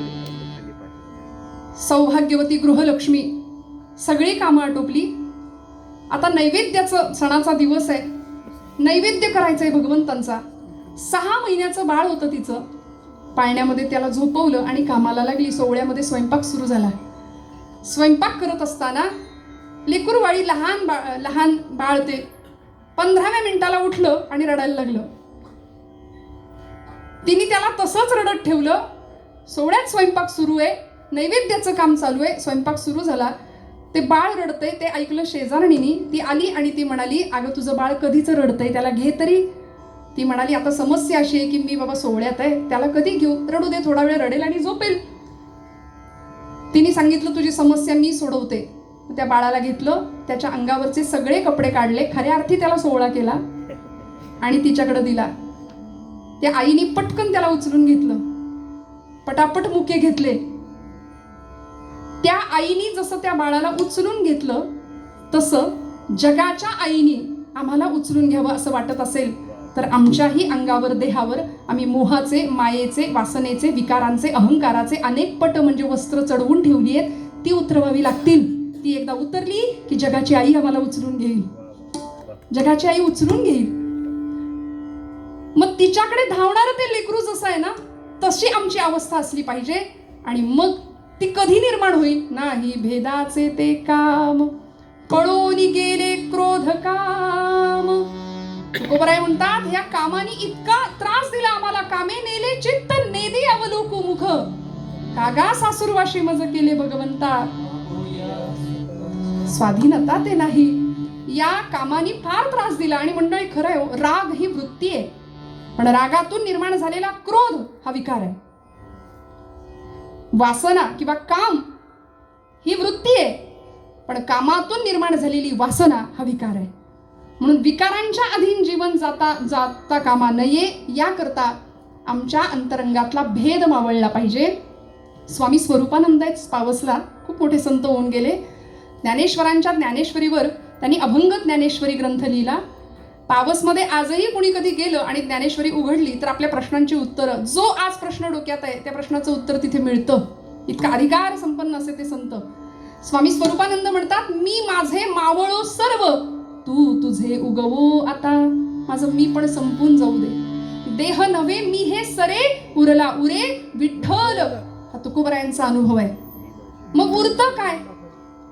सौभाग्यवती गृहलक्ष्मी सगळी कामं आटोपली. आता नैवेद्याचं, सणाचा दिवस आहे, नैवेद्य करायचंय भगवंतांचा. 6 महिन्याचं बाळ होतं तिचं. पाळण्यामध्ये त्याला झोपवलं आणि कामाला लागली. सोहळ्यामध्ये स्वयंपाक सुरू झाला. स्वयंपाक करत असताना लेकरूवाळी लहान बाळ ते 15व्या मिनिटाला उठलं आणि रडायला लागलं. तिने त्याला तसंच रडत ठेवलं. सोहळ्यात स्वयंपाक सुरू आहे, नैवेद्याचं काम चालू आहे, स्वयंपाक सुरू झाला. ते बाळ रडतंय ते ऐकलं शेजारणीनी. ती आली आणि ती म्हणाली, अगं तुझं बाळ कधीच रडतंय, त्याला घे तरी. ती म्हणाली, आता समस्या अशी आहे की मी बाबा सोहळ्यात आहे, त्याला कधी घेऊ, रडू दे, थोडा वेळ रडेल आणि झोपेल. तिने सांगितलं तुझी समस्या मी सोडवते. त्या बाळाला घेतलं, त्याच्या अंगावरचे सगळे कपडे काढले, खऱ्या अर्थी त्याला सोहळा केला आणि तिच्याकडे दिला. त्या आईने पटकन त्याला उचलून घेतलं, पटापट मुके घेतले. त्या आईनी जसं त्या बाळाला उचलून घेतलं तसं जगाच्या आईनी आम्हाला उचलून घ्यावं असं वाटत असेल तर आमच्याही अंगावर, देहावर आम्ही मोहाचे, मायेचे, वासनेचे, विकारांचे, अहंकाराचे अनेक पट म्हणजे वस्त्र चढवून ठेवली आहेत, ती उतरवावी लागतील. ती एकदा उतरली की जगाची आई आम्हाला उचलून घेईल, जगाची आई उचलून घेईल. मग तिच्याकडे धावणारं ते लेकरू जसं आहे ना, तशी आमची अवस्था असली पाहिजे. आणि मग ती कधी निर्माण होईल? नाही भेदाचे ते काम, पळून गेले क्रोध काम. तुकोबराय म्हणतात, या कामाने इतका त्रास दिला आम्हाला, कामे नेले चित्त नेदी अवलोकू मुख, कागा सासुरवाशी मज केले भगवंता. स्वाधीनता ते नाही, या कामाने फार त्रास दिला. आणि मंडळी खरं आहे, राग ही वृत्ती आहे, पण रागातून निर्माण झालेला क्रोध हा विकार आहे. वासना किंवा काम ही वृत्ती आहे, पण कामातून निर्माण झालेली वासना हा विकार आहे. म्हणून विकारांच्या अधीन जीवन जाता कामा नये, याकरता आमच्या अंतरंगातला भेद मावळला पाहिजे. स्वामी स्वरूपानंद पावसला खूप मोठे संत होऊन गेले. ज्ञानेश्वरांच्या ज्ञानेश्वरीवर त्यांनी अभंग ज्ञानेश्वरी ग्रंथ लिहिला. पावसमध्ये आजही कुणी कधी गेलं आणि ज्ञानेश्वरी उघडली तर आपल्या प्रश्नांची उत्तरं, जो आज प्रश्न डोक्यात आहे त्या प्रश्नाचं उत्तर तिथे मिळतं. इतका अधिकार संपन्न असे ते संत. स्वामी स्वरूपानंद म्हणतात, मी माझे मावळो सर्व, तू तुझे उगवो आता. माझं मी पण संपून जाऊ दे, देह नव्हे मी हे सरे, उरला उरे विठ्ठल. हा तुकोबरायांचा अनुभव आहे. मग उरतं काय?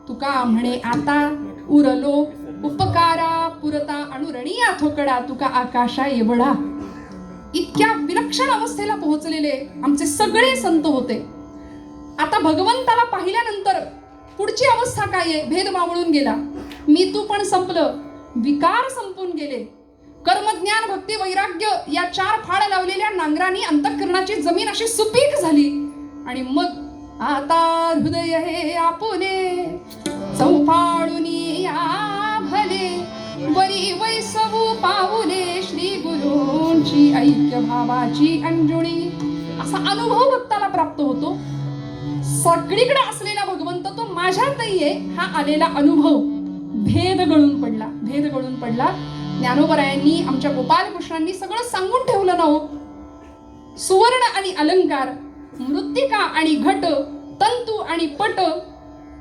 तुका म्हणे आता उरलो उपकारा पुरता अनुरणीया थोकडा, तुका आकाशा एवढा. इतक्या विलक्षण अवस्थेला पोहोचलेले आमचे सगळे संत होते. आता भगवंताला पाहिल्यानंतर पुढची अवस्था काय आहे? भेद मावळून गेला, मी तू पण संपलं, विकार संपून गेले. कर्म, ज्ञान, भक्ती, वैराग्य या 4 फाळ लावलेल्या नांगरांनी अंतःकरणाची जमीन अशी सुपीक झाली. आणि मग आता हृदय हे आपुले चौफाळून या भले, वरी वैसवू पाऊले श्री गुरूंची ऐक्य भावाची अंजुळी. असा अनुभव भक्ताला प्राप्त होतो. सगळीकडे असलेला भगवंत तो माझ्यात नाहीये हा आलेला अनुभव भेद गळून पडला, भेद गळून पडला. ज्ञानोबरायांनी, आमच्या गोपालकृष्णांनी सगळं सांगून ठेवलं ना हो. सुवर्ण आणि अलंकार, मृत्तिका आणि घट, तंतू आणि पट,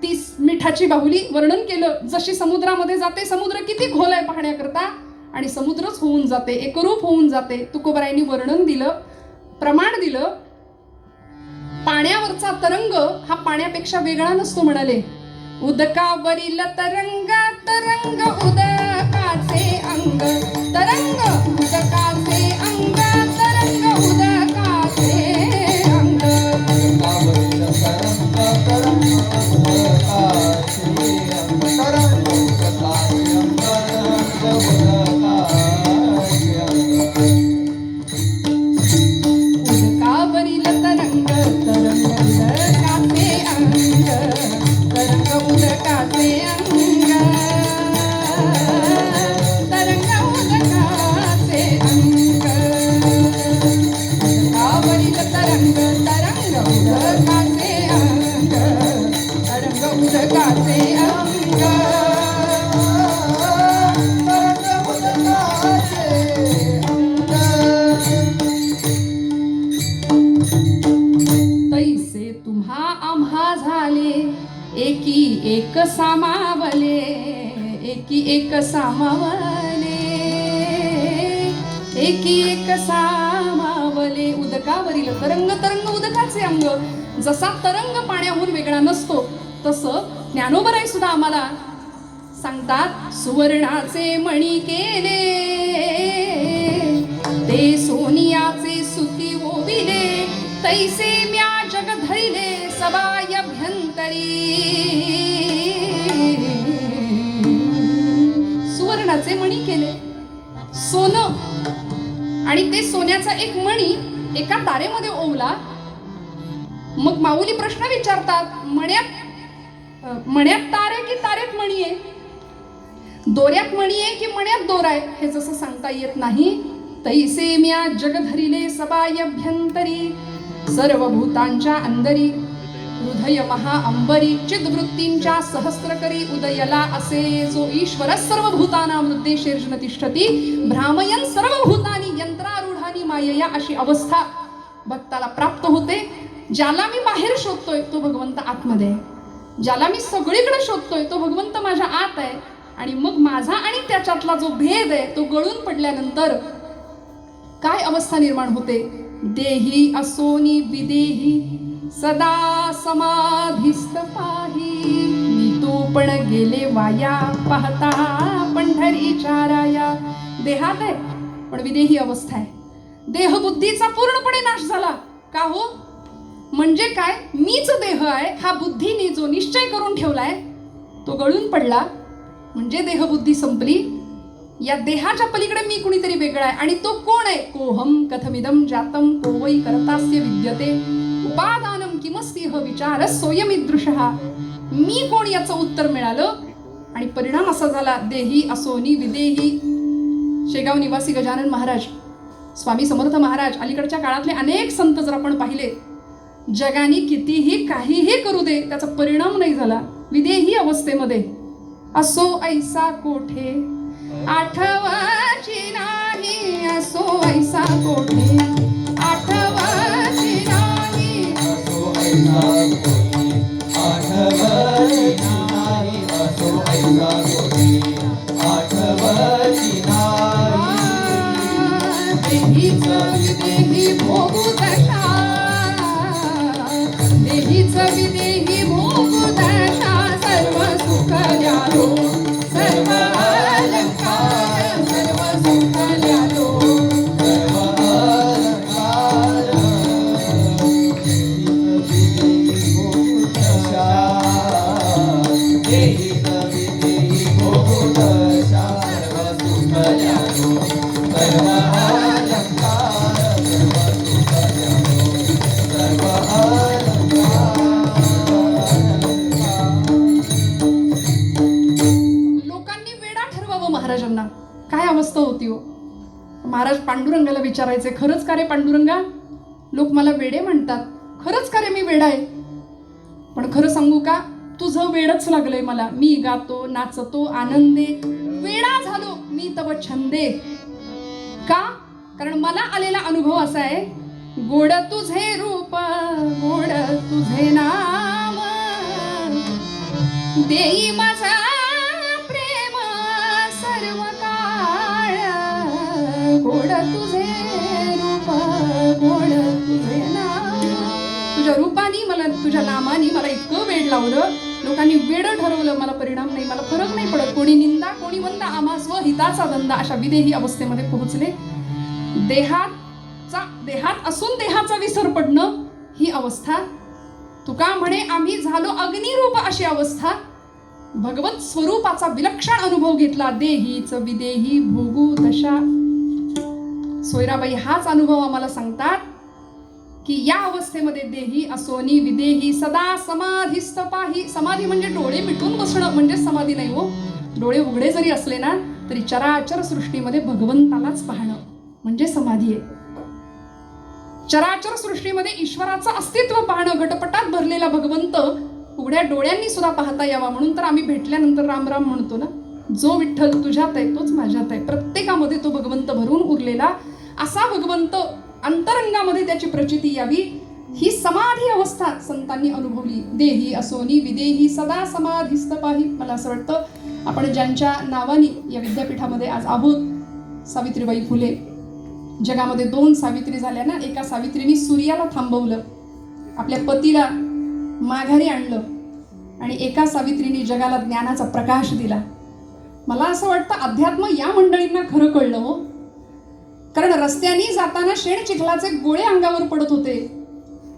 ती मिठाची बाहुली वर्णन केलं. जशी समुद्रामध्ये जाते, समुद्र किती खोल आहे पाहण्याकरता, आणि समुद्रच होऊन जाते, एकरूप होऊन जाते. तुकोबरायांनी वर्णन दिलं, प्रमाण दिलं. पाण्यावरचा तरंग हा पाण्यापेक्षा वेगळा नसतो म्हणाले. उदकावरील तरंग, तरंग उदकाचे अंग, तरंग उदकाचे अंग, तरंग उदकाचे अंग. उदकावरील तरंग, तरंग उदकाचे अंग, तरंग उदकाचे अंग, तरंग उदकाचे अंग. उदकावरील तरंग, तरंग उदकाचे अंग, तरंग उदकाचे अंग, तरंग उदकाचे अंग. तैसे तुम्हा आम्हा झाले एकी एक सामावले, एकी एक सामावले, एकी एक सामावले. उदकावरील तरंग, तरंग उदकाचे अंग. जसा तरंग पाण्याहून वेगळा नसतो तसं ज्ञानोबराय सुद्धा आम्हाला सांगतात, सुवर्णाचे मणी केले ते सोनियाचे सुती ओविले, तैसे म्या जग धरिले सबाय अभ्यंतरी सुवर्णाचे मणी केले, सोनं, आणि ते सोन्याचा एक मणी एका तारेमध्ये ओवला. मग माऊली प्रश्न विचारतात, मण्यात तार आहे की तारेत मणी आहे, दोऱ्यात मणी आहे की मण्यात दोरा आहे, हे जसं सांगता येत नाही. तैसे म्या जग धरिले सबायभ्यंतरी, सर्व भूतांच्या अंदरी, हृदय महा अंबरी, चिद्वृत्तींच्या सहस्रकरी उदयला असे, जो ईश्वर सर्व भूतानां हृदयेषु तिष्ठती, भ्रामयन् सर्व भूतानि यंत्रारूढानि मायया, अशी अवस्था भक्ताला प्राप्त होते. ज्याला मी बाहेर शोधतोय तो भगवंत आतमध्ये आहे, ज्याला मी सगळीकडे शोधतोय तो भगवंत माझ्या आत आहे. आणि मग माझा आणि त्याच्यातला जो भेद आहे तो गळून पडल्यानंतर काय अवस्था निर्माण होते. देही असोनी विदेही सदा समाधिस्थ पाही, मी तो पण गेले वाया पाहता पंढरीच्या राया. देहात आहे पण विदेही अवस्था आहे. देहबुद्धीचा पूर्णपणे नाश झाला. का हो? म्हणजे काय? मीच देह आहे हा बुद्धीने जो निश्चय करून ठेवलाय तो गळून पडला, म्हणजे देहबुद्धी संपली. या देहाच्या पलीकडे मी कुणीतरी वेगळा आहे. आणि तो कोण आहे? कोहम कथमिदम जातम को वै कर्तास्य विद्यते, उपादानम किमस्तिह विचार सोयमिदृशः. मी कोण याचं उत्तर मिळालं आणि परिणाम असा झाला, देही असोनी विदेही. शेगाव निवासी गजानन महाराज, स्वामी समर्थ महाराज, अलीकडच्या काळातले अनेक संत जर आपण पाहिले, जगाने कितीही काहीही करू दे त्याचा परिणाम नाही झाला. विदेही अवस्थेमध्ये असो ऐसा कोठे आठवाची नाही, असो ऐसा कोठे आठवाची नाही, असो ऐसा कोठी आठवती नाही, असो ऐसा कोठी आठवती नाही. देहीच विदेही भोगू दशा, देहीच विदेही भोगू दशा, सर्व सुख द्यालो, सर्व अलंकार, सर्व सुख द्यालो, सर्व अलंकार. देहीच विदेही भोगू दशा, सर्व सुख द्यालो, सर्व अलंकार, सर्व सुख द्यालो, सर्व अलंकार. लोकांनी वेडा ठरवावं महाराजांना. काय अवस्था होती हो? महाराज पांडुरंगाला विचारायचे, खरंच का रे पांडुरंगा? लोक मला वेडे म्हणतात, खरंच का रे मी वेडा आहे? पण खरं सांगू का, तुझं वेडच लागलंय मला. मी गातो, नाचतो, आनंदे, वेडा झालो मी तव छंदे. का? कारण मला आलेला अनुभव असा आहे, गोड तुझे रूप, गोड तुझे नाम, देई माझा प्रेम सर्व काळ, गोड तुझे रूप, गोड तुझे नाम. तुझ्या रूपानी मला, तुझ्या नामानी मला इतकं वेड लावलं, लोकांनी वेड ठरवलं, मला परिणाम नाही, मला फरक नाही पडत. कोणी निंदा कोणी वंदा, आम्हा स्वहिताचा धंदा. अशा विदेही अवस्थेमध्ये पोहोचले. देहात असून देहाचा विसर पडणं ही अवस्था. तुका म्हणे आम्ही झालो अग्निरूप, अशी अवस्था. भगवत स्वरूपाचा विलक्षण अनुभव घेतला. देहीच विदेही भोगू दशा. सोयराबाई हाच अनुभव आम्हाला सांगतात की या अवस्थेमध्ये देही असोनी विदेही सदा समाधिस्थ पाही. समाधी म्हणजे डोळे मिटून बसणं म्हणजे समाधी नाही हो. डोळे उघडे जरी असले ना तरी चराचर सृष्टीमध्ये भगवंतालाच पाहणं म्हणजे समाधी आहे. चराचर सृष्टीमध्ये ईश्वराचं अस्तित्व पाहणं, घटपटात भरलेला भगवंत उघड्या डोळ्यांनी सुद्धा पाहता यावा म्हणून तर आम्ही भेटल्यानंतर राम राम म्हणतो ना. जो विठ्ठल तुझ्यात आहे तोच माझ्यात आहे. प्रत्येकामध्ये तो भगवंत भरून उरलेला असा भगवंत अंतरंगामध्ये त्याची प्रचिती यावी, ही समाधी अवस्था संतांनी अनुभवली. देही असोनी विदेही सदा समाधिस्थ पाही. मला असं वाटतं आपण ज्यांच्या नावाने या विद्यापीठामध्ये आज आहोत, सावित्रीबाई फुले. जगामध्ये 2 सावित्री झाल्या ना. एका सावित्रीने सूर्याला थांबवलं, आपल्या पतीला माघारी आणलं, आणि एका सावित्रीने जगाला ज्ञानाचा प्रकाश दिला. मला असं वाटतं अध्यात्म या मंडळींना खरं कळलं हो. कारण रस्त्याने जाताना शेण चिखलाचे गोळे अंगावर पडत होते,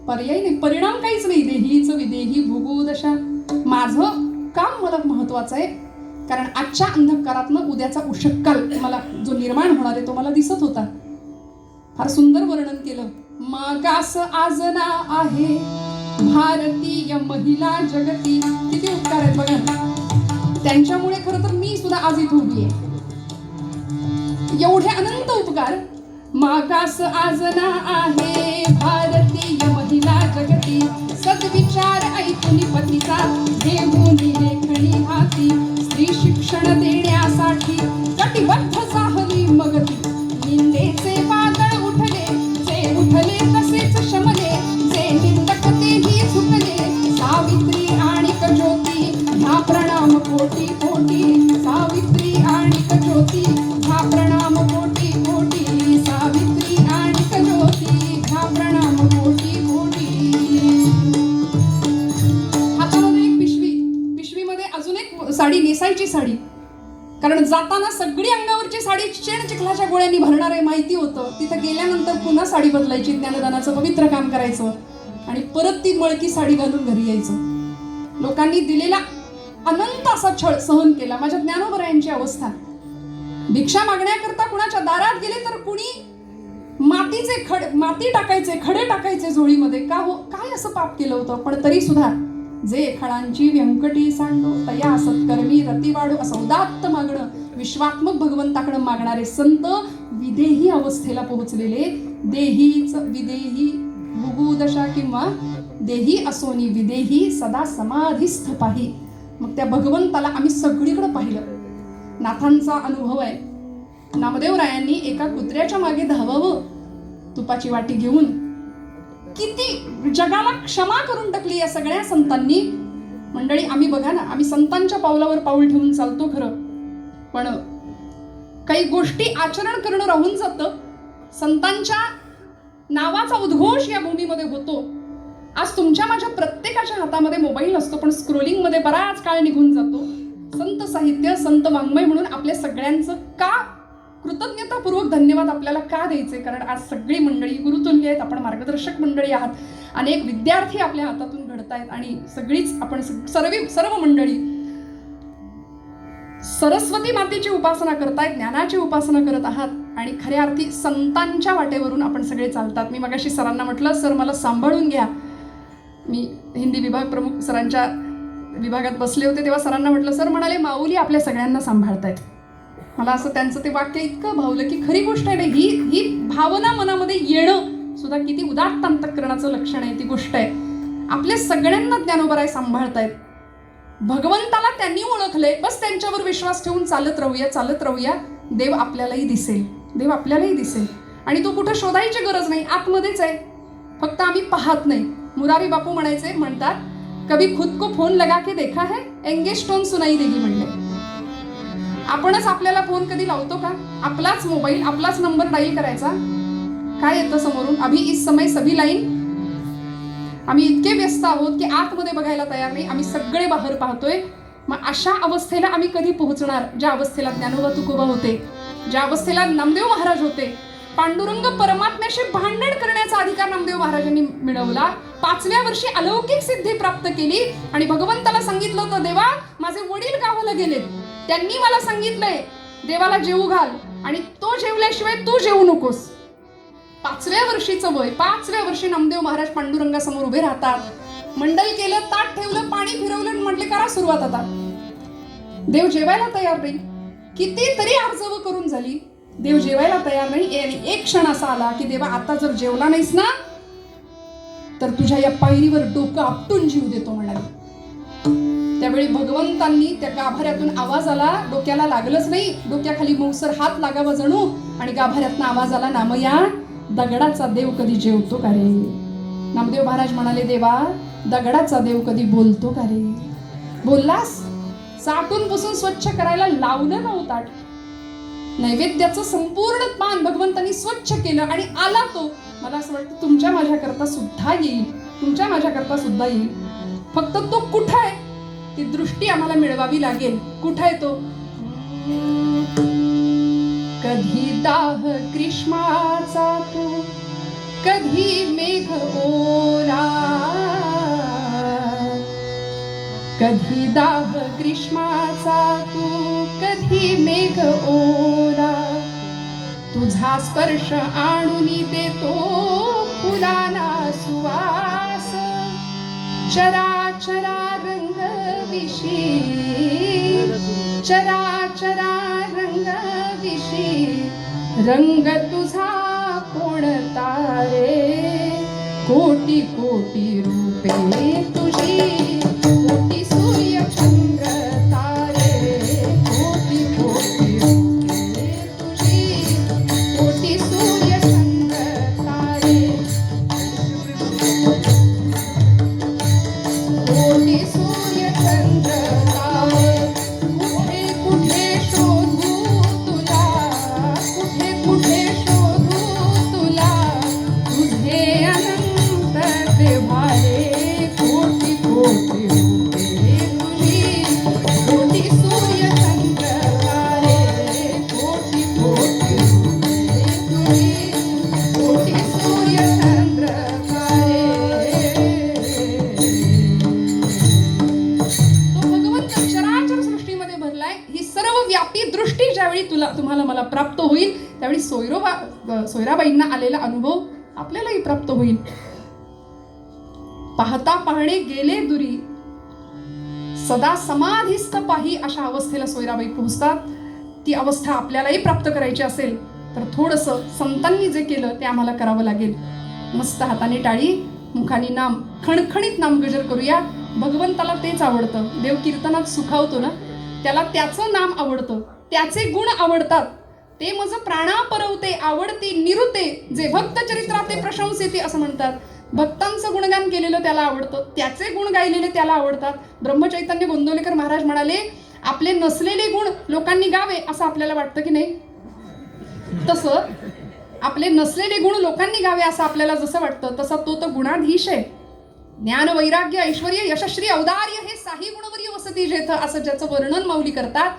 पर्याय नाही, परिणाम काहीच नाही. देहीच विदेही भोगू दशा. मला महत्वाचं आहे, कारण आजच्या अंधकारातनं उद्याचा उषक्काल मला जो निर्माण होणार आहे तो मला दिसत होता. फार सुंदर वर्णन केलं. मागास आजना आहे भारतीय महिला जगती. किती उपकार आहेत बघा. त्यांच्यामुळे खरं तर मी सुद्धा आज इथे उभी आहे. एवढे अनंत उपकार. मागास आजना आहे भारतीय महिला जगती, सद्विचार ऐकून पतीचा घेऊन लेखणी हाती, स्त्री शिक्षण देण्यासाठी कटिबद्ध साहली मगती. निंदेचे वादळ उठले, जे उठले तसेच शमले, जे निंदक तेही झुकले. सावित्री आणि ज्योती ह्या प्रणाम कोटी कोटी, सावित्री आणि ज्योती ह्या प्रणाम कोटी कोटी, सावित्री आणि ज्योती ह्या प्रणाम कोटी कोटी. हातामध्ये एक पिशवी, पिशवीमध्ये अजून एक साडी, नेसायची साडी. कारण जाताना सगळी अंगावरची साडी शेण चिखलाच्या गोळ्यांनी भरणार आहे माहिती होतं. तिथं गेल्यानंतर पुन्हा साडी बदलायची, ज्ञानदानाचं पवित्र काम करायचं आणि परत ती मळकी साडी घालून घरी यायचं. लोकांनी दिलेला अनंत असा छळ सहन केला. माझ्या ज्ञानोबरायांची अवस्था, भिक्षा मागण्याकरता कुणाच्या दारात गेले तर कुणी माती टाकायचे, खडे टाकायचे झोळीमध्ये. का हो, काय असं पाप केलं होतं? पण तरी सुद्धा जे खळांची व्यंकटी सांडो तया सत्कर्मी रती वाढो असं उदात्त मागणं, विश्वात्मक भगवंताकडे मागणारे संत विदेही अवस्थेला पोहोचलेले. देहीच विदेही भुगुदशा किंवा देही असोनी विदेही सदा समाधिस्थ पाही. मग त्या भगवंताला आम्ही सगळीकडे पाहिलं. नाथांचा अनुभव आहे. नामदेवरायांनी एका कुत्र्याच्या मागे धावावं तुपाची वाटी घेऊन. किती जगाला क्षमा करून टाकली या सगळ्या संतांनी. मंडळी, आम्ही बघा ना, आम्ही संतांच्या पावलावर पाऊल ठेवून चालतो खरं, पण काही गोष्टी आचरण करणं राहून जातं. संतांच्या नावाचा उद्घोष या भूमीमध्ये होतो. आज तुमच्या माझ्या प्रत्येकाच्या हातामध्ये मोबाईल असतो, पण स्क्रोलिंगमध्ये बराच काळ निघून जातो. संत साहित्य, संत वाङ्मय म्हणून आपल्या सगळ्यांचं का कृतज्ञतापूर्वक धन्यवाद आपल्याला का द्यायचे? कारण आज सगळी मंडळी गुरुतुल्य आहेत. आपण मार्गदर्शक मंडळी आहात. अनेक विद्यार्थी आपल्या हातातून घडतायत आणि सगळीच आपण सर्व मंडळी सरस्वती मातेची उपासना करतायत, ज्ञानाची उपासना करत आहात आणि खऱ्या अर्थी संतांच्या वाटेवरून आपण सगळे चालतात. मी मगाशी सरांना म्हटलं, सर मला सांभाळून घ्या. मी हिंदी विभाग प्रमुख सरांच्या विभागात बसले होते तेव्हा सरांना म्हटलं, सर म्हणाले माऊली आपल्या सगळ्यांना सांभाळतायत. मला असं त्यांचं ते वाक्य इतकं भावलं की खरी गोष्ट आहे. ही भावना मनामध्ये येणं सुद्धा किती उदात्त अंतःकरणाचं लक्षण आहे. ती गोष्ट आहे. आपल्या सगळ्यांना ज्ञानोबराय सांभाळतायत. भगवंताला त्यांनी ओळखले, बस त्यांच्यावर विश्वास ठेवून चालत राहूया. देव आपल्यालाही दिसेल. आणि तो कुठं शोधायची गरज नाही, आतमध्येच आहे. फक्त आम्ही पाहत नाही. मुरारी बापू म्हणतात, कभी खुद को फोन लगा के देखा है, एंगेज टोन सुनाई देगी म्हणले. आपणच आपल्याला फोन कधी लावतो का? आपलाच मोबाईल, आपलाच नंबर डायल करायचा. काय येतं समोरून? अभी इस समय सभी लाईन. आम्ही इतके व्यस्त आहोत की आतमध्ये बघायला तयार नाही. आम्ही सगळे बाहेर पाहतोय. मग अशा अवस्थेला आम्ही कधी पोहोचणार? ज्या अवस्थेला ज्ञानोबा तुकोबा होते, ज्या अवस्थेला नामदेव महाराज होते. पांडुरंग परमात्म्याशी भांडण करण्याचा अधिकार नामदेव महाराजांनी मिळवला. 5व्या वर्षी अलौकिक सिद्धी प्राप्त केली आणि भगवंताला सांगितलं होतं, देवा माझे वडील गावाला गेले, त्यांनी मला सांगितलंय देवाला जेवू घाल आणि तो जेवल्याशिवाय तू जेवू नकोस. 5व्या वर्षीचं वय, 5व्या वर्षी नामदेव महाराज पांडुरंगासमोर उभे राहतात. मंडल केलं, ताट ठेवलं, पाणी फिरवलं, म्हटले करा सुरुवात आता. देव जेवायला तयार नाही. कितीतरी अर्जव करून झाली, देव जेवायला तयार नाही. आणि एक क्षण असा आला की देवा आता जर जेवला नाहीस ना तर तुझ्या या पायरीवर डोकं आपटून जीव देतो म्हणाले. त्यावेळी भगवंतांनी त्या गाभाऱ्यातून आवाज आला. डोक्याला लागलंच नाही, डोक्याखाली मौसर हात लागावा जणू आणि गाभाऱ्यातनं आवाज आला, नामया दगडाचा देव कधी जेवतो का रे? नामदेव महाराज म्हणाले, देवा दगडाचा देव कधी बोलतो का रे? बोललास? साठून पुसून स्वच्छ करायला लावलं नव्हतं ताट. नैवेद्याचं संपूर्ण पान भगवंतांनी स्वच्छ केलं आणि आला तो. मला असं वाटतं तुमच्या माझ्याकरता सुद्धा येईल. फक्त तो कुठं आहे ती दृष्टी आम्हाला मिळवावी लागेल. कुठं आहे तो? कधी दाह ग्रीष्माचा तो, कधी मेघ ओला, कधी दाह ग्रीष्माचा तू, कधी मेघ ओला, तुझा स्पर्श आणून देतो फुलाला सुवास. चराचरा रंग विशी, चराचरा रंग विशी, रंग तुझा कोणता रे. कोटी कोटी रूपे तुझी, कोटी सूर्य चंद्र तारे. कोटी कोटी रूपे तुझी, कोटी सूर्य चंद्र तारे. कोटी सूर्य चंद्र तारे. कुठे कुठे शोधू तुला, कुठे कुठे शोधू तुला, तुझे अनंत देवारे. कोटी कोटी रूपे तुझी, कोटी सूर्य चंद्र तारे. कोटी कोटी रूपे तुझी, कोटी सूर्य चंद्र तारे. तो भगवंत चराचर सृष्टीमध्ये भरलाय. ही सर्व व्यापी दृष्टी ज्यावेळी तुम्हाला मला प्राप्त होईल, त्यावेळी सोयराबाईंना आलेला अनुभव आपल्यालाही प्राप्त होईल. पाहता पाहणे गेले दुरी, सदा समाधीस्थ पाही, अशा अवस्थेला सोयराबाई पोहोचतात. ती अवस्था आपल्यालाही प्राप्त करायची असेल तर थोडंसं संतांनी जे केलं ते आम्हाला करावं लागेल. मस्त हाताने टाळी, मुखाने नाम, खणखणीत नामगजर करूया. भगवंताला तेच आवडतं. देव कीर्तनात सुखावतो ना, त्याला त्याचं नाम आवडतं, त्याचे गुण आवडतात. ते मज प्राणा परवते, आवडते निरुते, जे भक्त चरित्राते प्रशंसिते असं म्हणतात. भक्तांचं गुणगान केलेलं त्याला आवडतं, त्याचे गुण गायलेले त्याला आवडतात. ब्रह्मचैतन्य गोंदवलेकर महाराज म्हणाले, आपले नसलेले गुण लोकांनी गावे असं आपल्याला वाटतं की नाही? तसं आपले नसलेले गुण लोकांनी गावे असं आपल्याला जसं वाटतं, तसा तो तर गुणाधीश आहे. ज्ञान वैराग्य ऐश्वर्य यशश्री औदार्य हे साही गुणवर्य वसती जेथ, असं ज्याचं वर्णन माऊली करतात,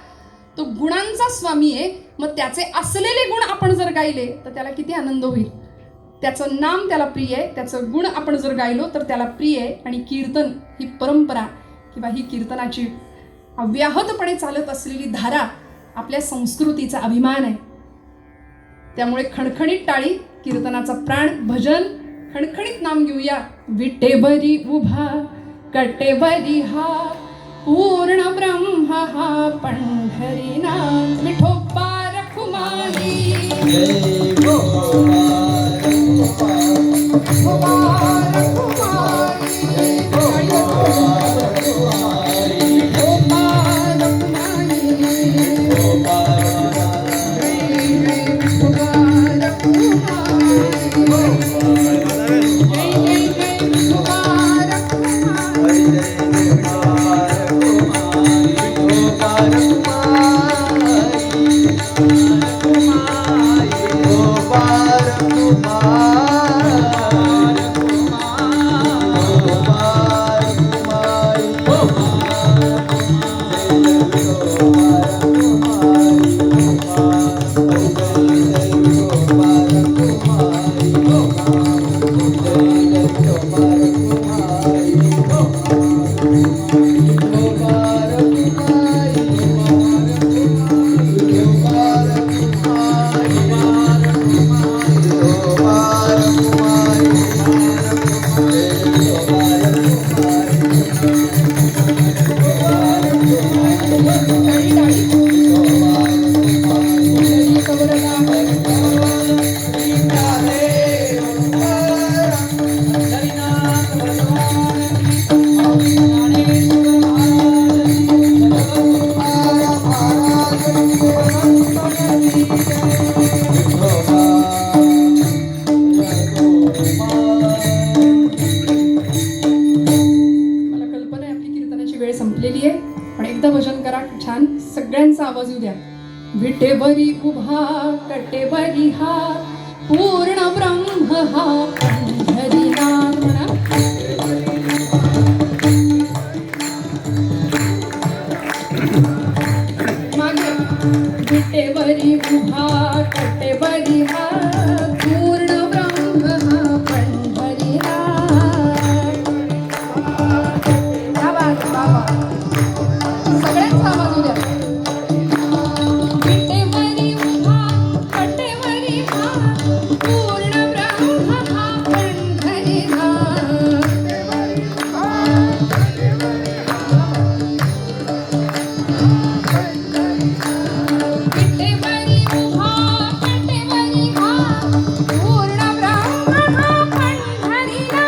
तो गुणांचा स्वामी आहे. मग त्याचे असलेले गुण आपण जर गायले तर त्याला किती आनंद होईल. त्याचं नाम त्याला प्रिय आहे, त्याचं गुण आपण जर गायलो तर त्याला प्रिय आहे. आणि कीर्तन ही परंपरा किंवा ही कीर्तनाची अव्याहतपणे चालत असलेली धारा आपल्या संस्कृतीचा अभिमान आहे. त्यामुळे खणखणीत टाळी, कीर्तनाचा प्राण, भजन, खणखणीत नाम घेऊया. विटेवरी उभा कटेवरी हा, पूर्ण ब्रह्म हा पंढरीनाथ. विठोबा रखुमाई, जय गोपाळ गोपाळ रखुमाई, जय गोपाळ गोपाळ विठोबा रखुमाई, गोपाळ विठोबा रखुमाई, जय जय जय विठोबा रखुमाई. आवाज येऊ द्या. विटेवरी उभा कटेवरी हा, पूर्ण ब्रह्म हा पंढरीनाथ. म्हणा मागे. विटेवरी उभा कटेवरी हा, पूर्ण ब्रह्म हा पंढरीनाथ. बाबा सगळ्यांचा आवाज होऊ द्या. विटेवरी उभा कटेवरी हा पूर्ण ब्रह्म हा पंढरीला विटेवरी उभा कटेवरी हा पूर्ण ब्रह्म हा पंढरीला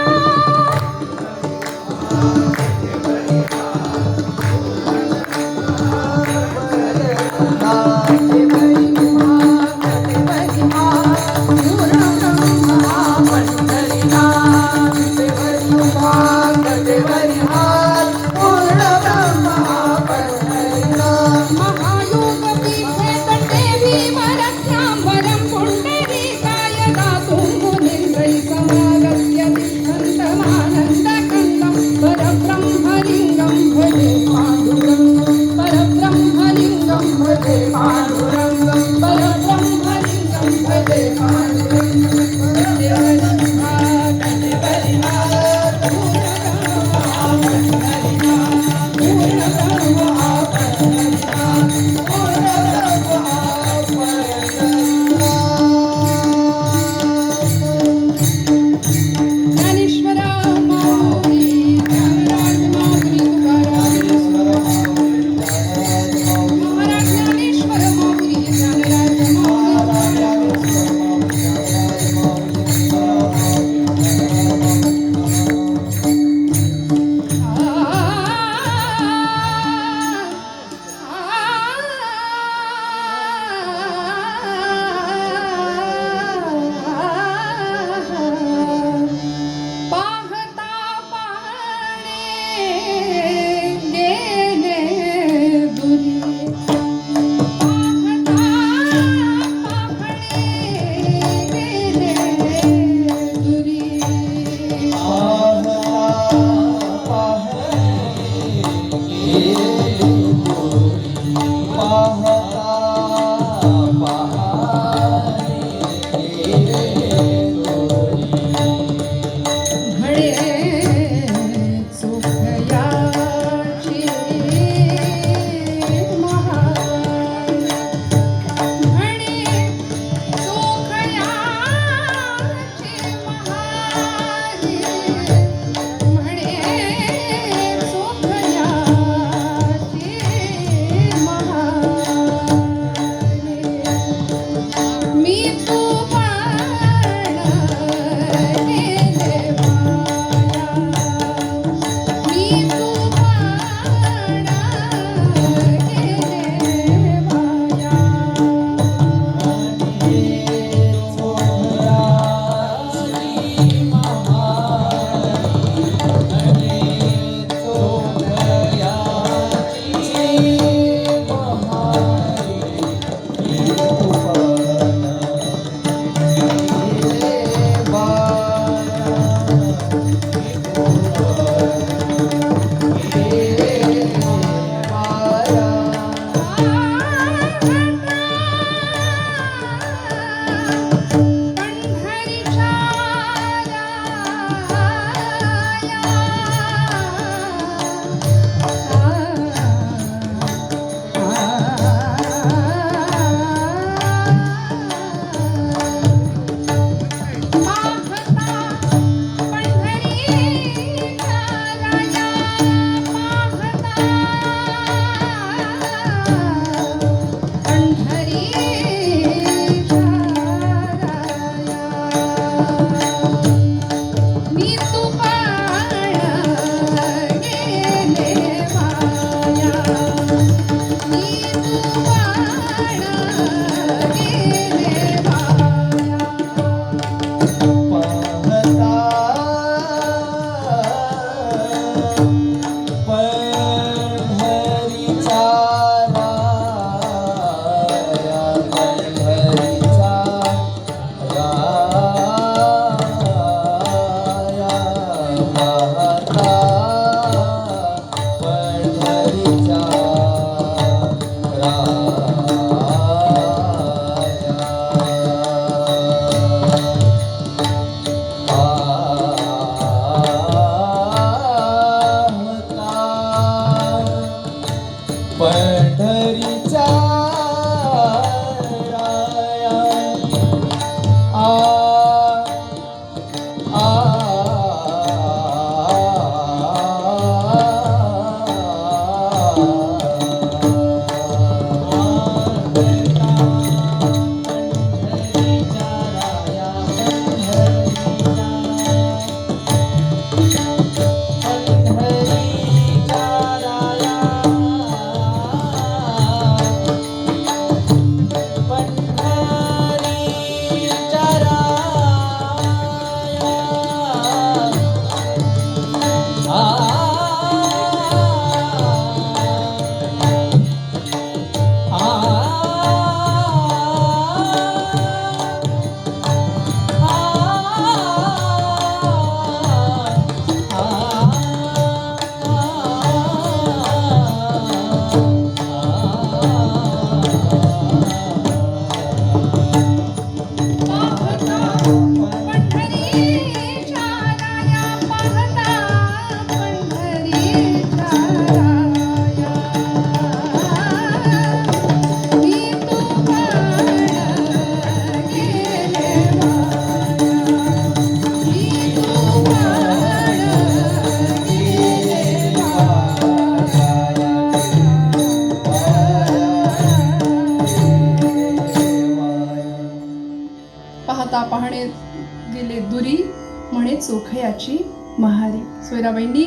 सोखयाची महारी. सोयराबाईंनी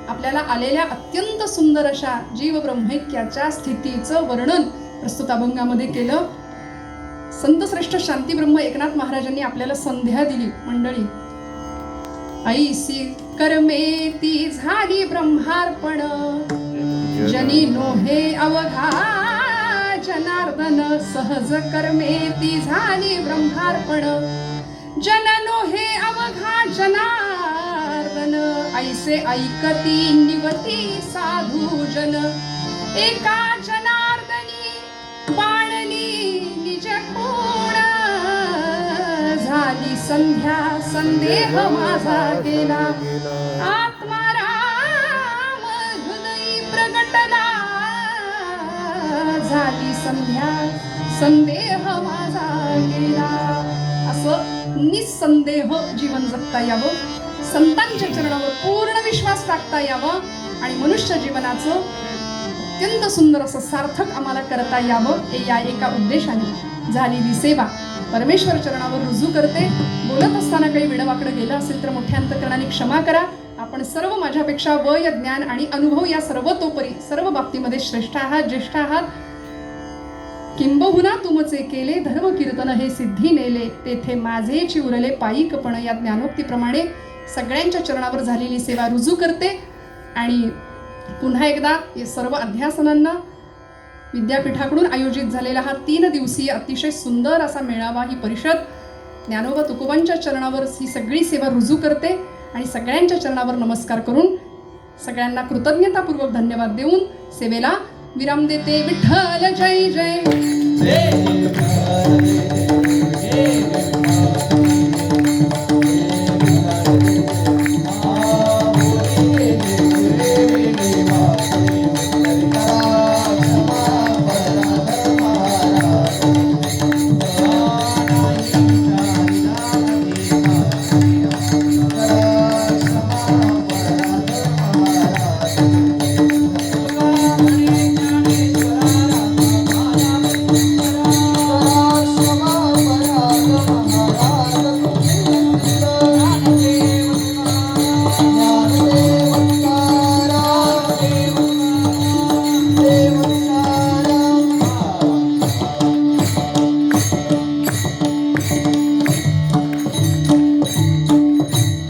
आपल्याला आलेल्या अत्यंत सुंदर अशा जीव ब्रह्मैक्याच्या स्थितीचं वर्णन प्रस्तुत अभंगामध्ये केलं. संतश्रेष्ठ शांतीब्रह्म एकनाथ महाराजांनी आपल्याला संध्या दिली. मंडळी, ऐसी कर्मे ती झाली ब्रह्मार्पण, जनी नोहे अवघा जनार्दन. सहज कर्मे ती झाली ब्रह्मार्पण, जन नोहे अवघा जनार्दन. ऐसे ऐकती निवती साधू जन, एका जनार्दनी बाणली निज खूण. झाली संध्या संदेह माझा गेला, आत्माराम हृदयी प्रगटला. झाली संध्या संदेह माझा गेला. असं निसंदेह जीवन जगता यावं, संतांच्या चरणावर पूर्ण विश्वास टाकता यावं आणि मनुष्य जीवनाचं अत्यंत सुंदर असं सार्थक आम्हाला करता यावं, हे या एका उद्देशाने झालेली सेवा परमेश्वर चरणावर रुजू करते. बोलत असताना काही वेडवाकडं गेलं असेल तर मोठ्या अंतकरणाने क्षमा करा. आपण सर्व माझ्यापेक्षा वय, ज्ञान आणि अनुभव या सर्वतोपरी सर्व बाबतीमध्ये श्रेष्ठ आहात, ज्येष्ठ आहात. किंबहुना तुमचे केले धर्म कीर्तन हे सिद्धी नेले, तेथे माझेची उरले पायिकपण. या ज्ञानोक्तीप्रमाणे सगळ्यांच्या चरणावर झालेली सेवा रुजू करते. आणि पुन्हा एकदा या सर्व अध्यासनांना विद्यापीठाकडून आयोजित झालेला हा 3 दिवसीय अतिशय सुंदर असा मेळावा, ही परिषद ज्ञानोबा तुकोबांच्या चरणावर ही सगळी सेवा रुजू करते. आणि सगळ्यांच्या चरणावर नमस्कार करून सगळ्यांना कृतज्ञतापूर्वक धन्यवाद देऊन सेवेला विराम देते. विठ्ठल जय जय. जय जय विठ्ठल, जय जय विठ्ठल.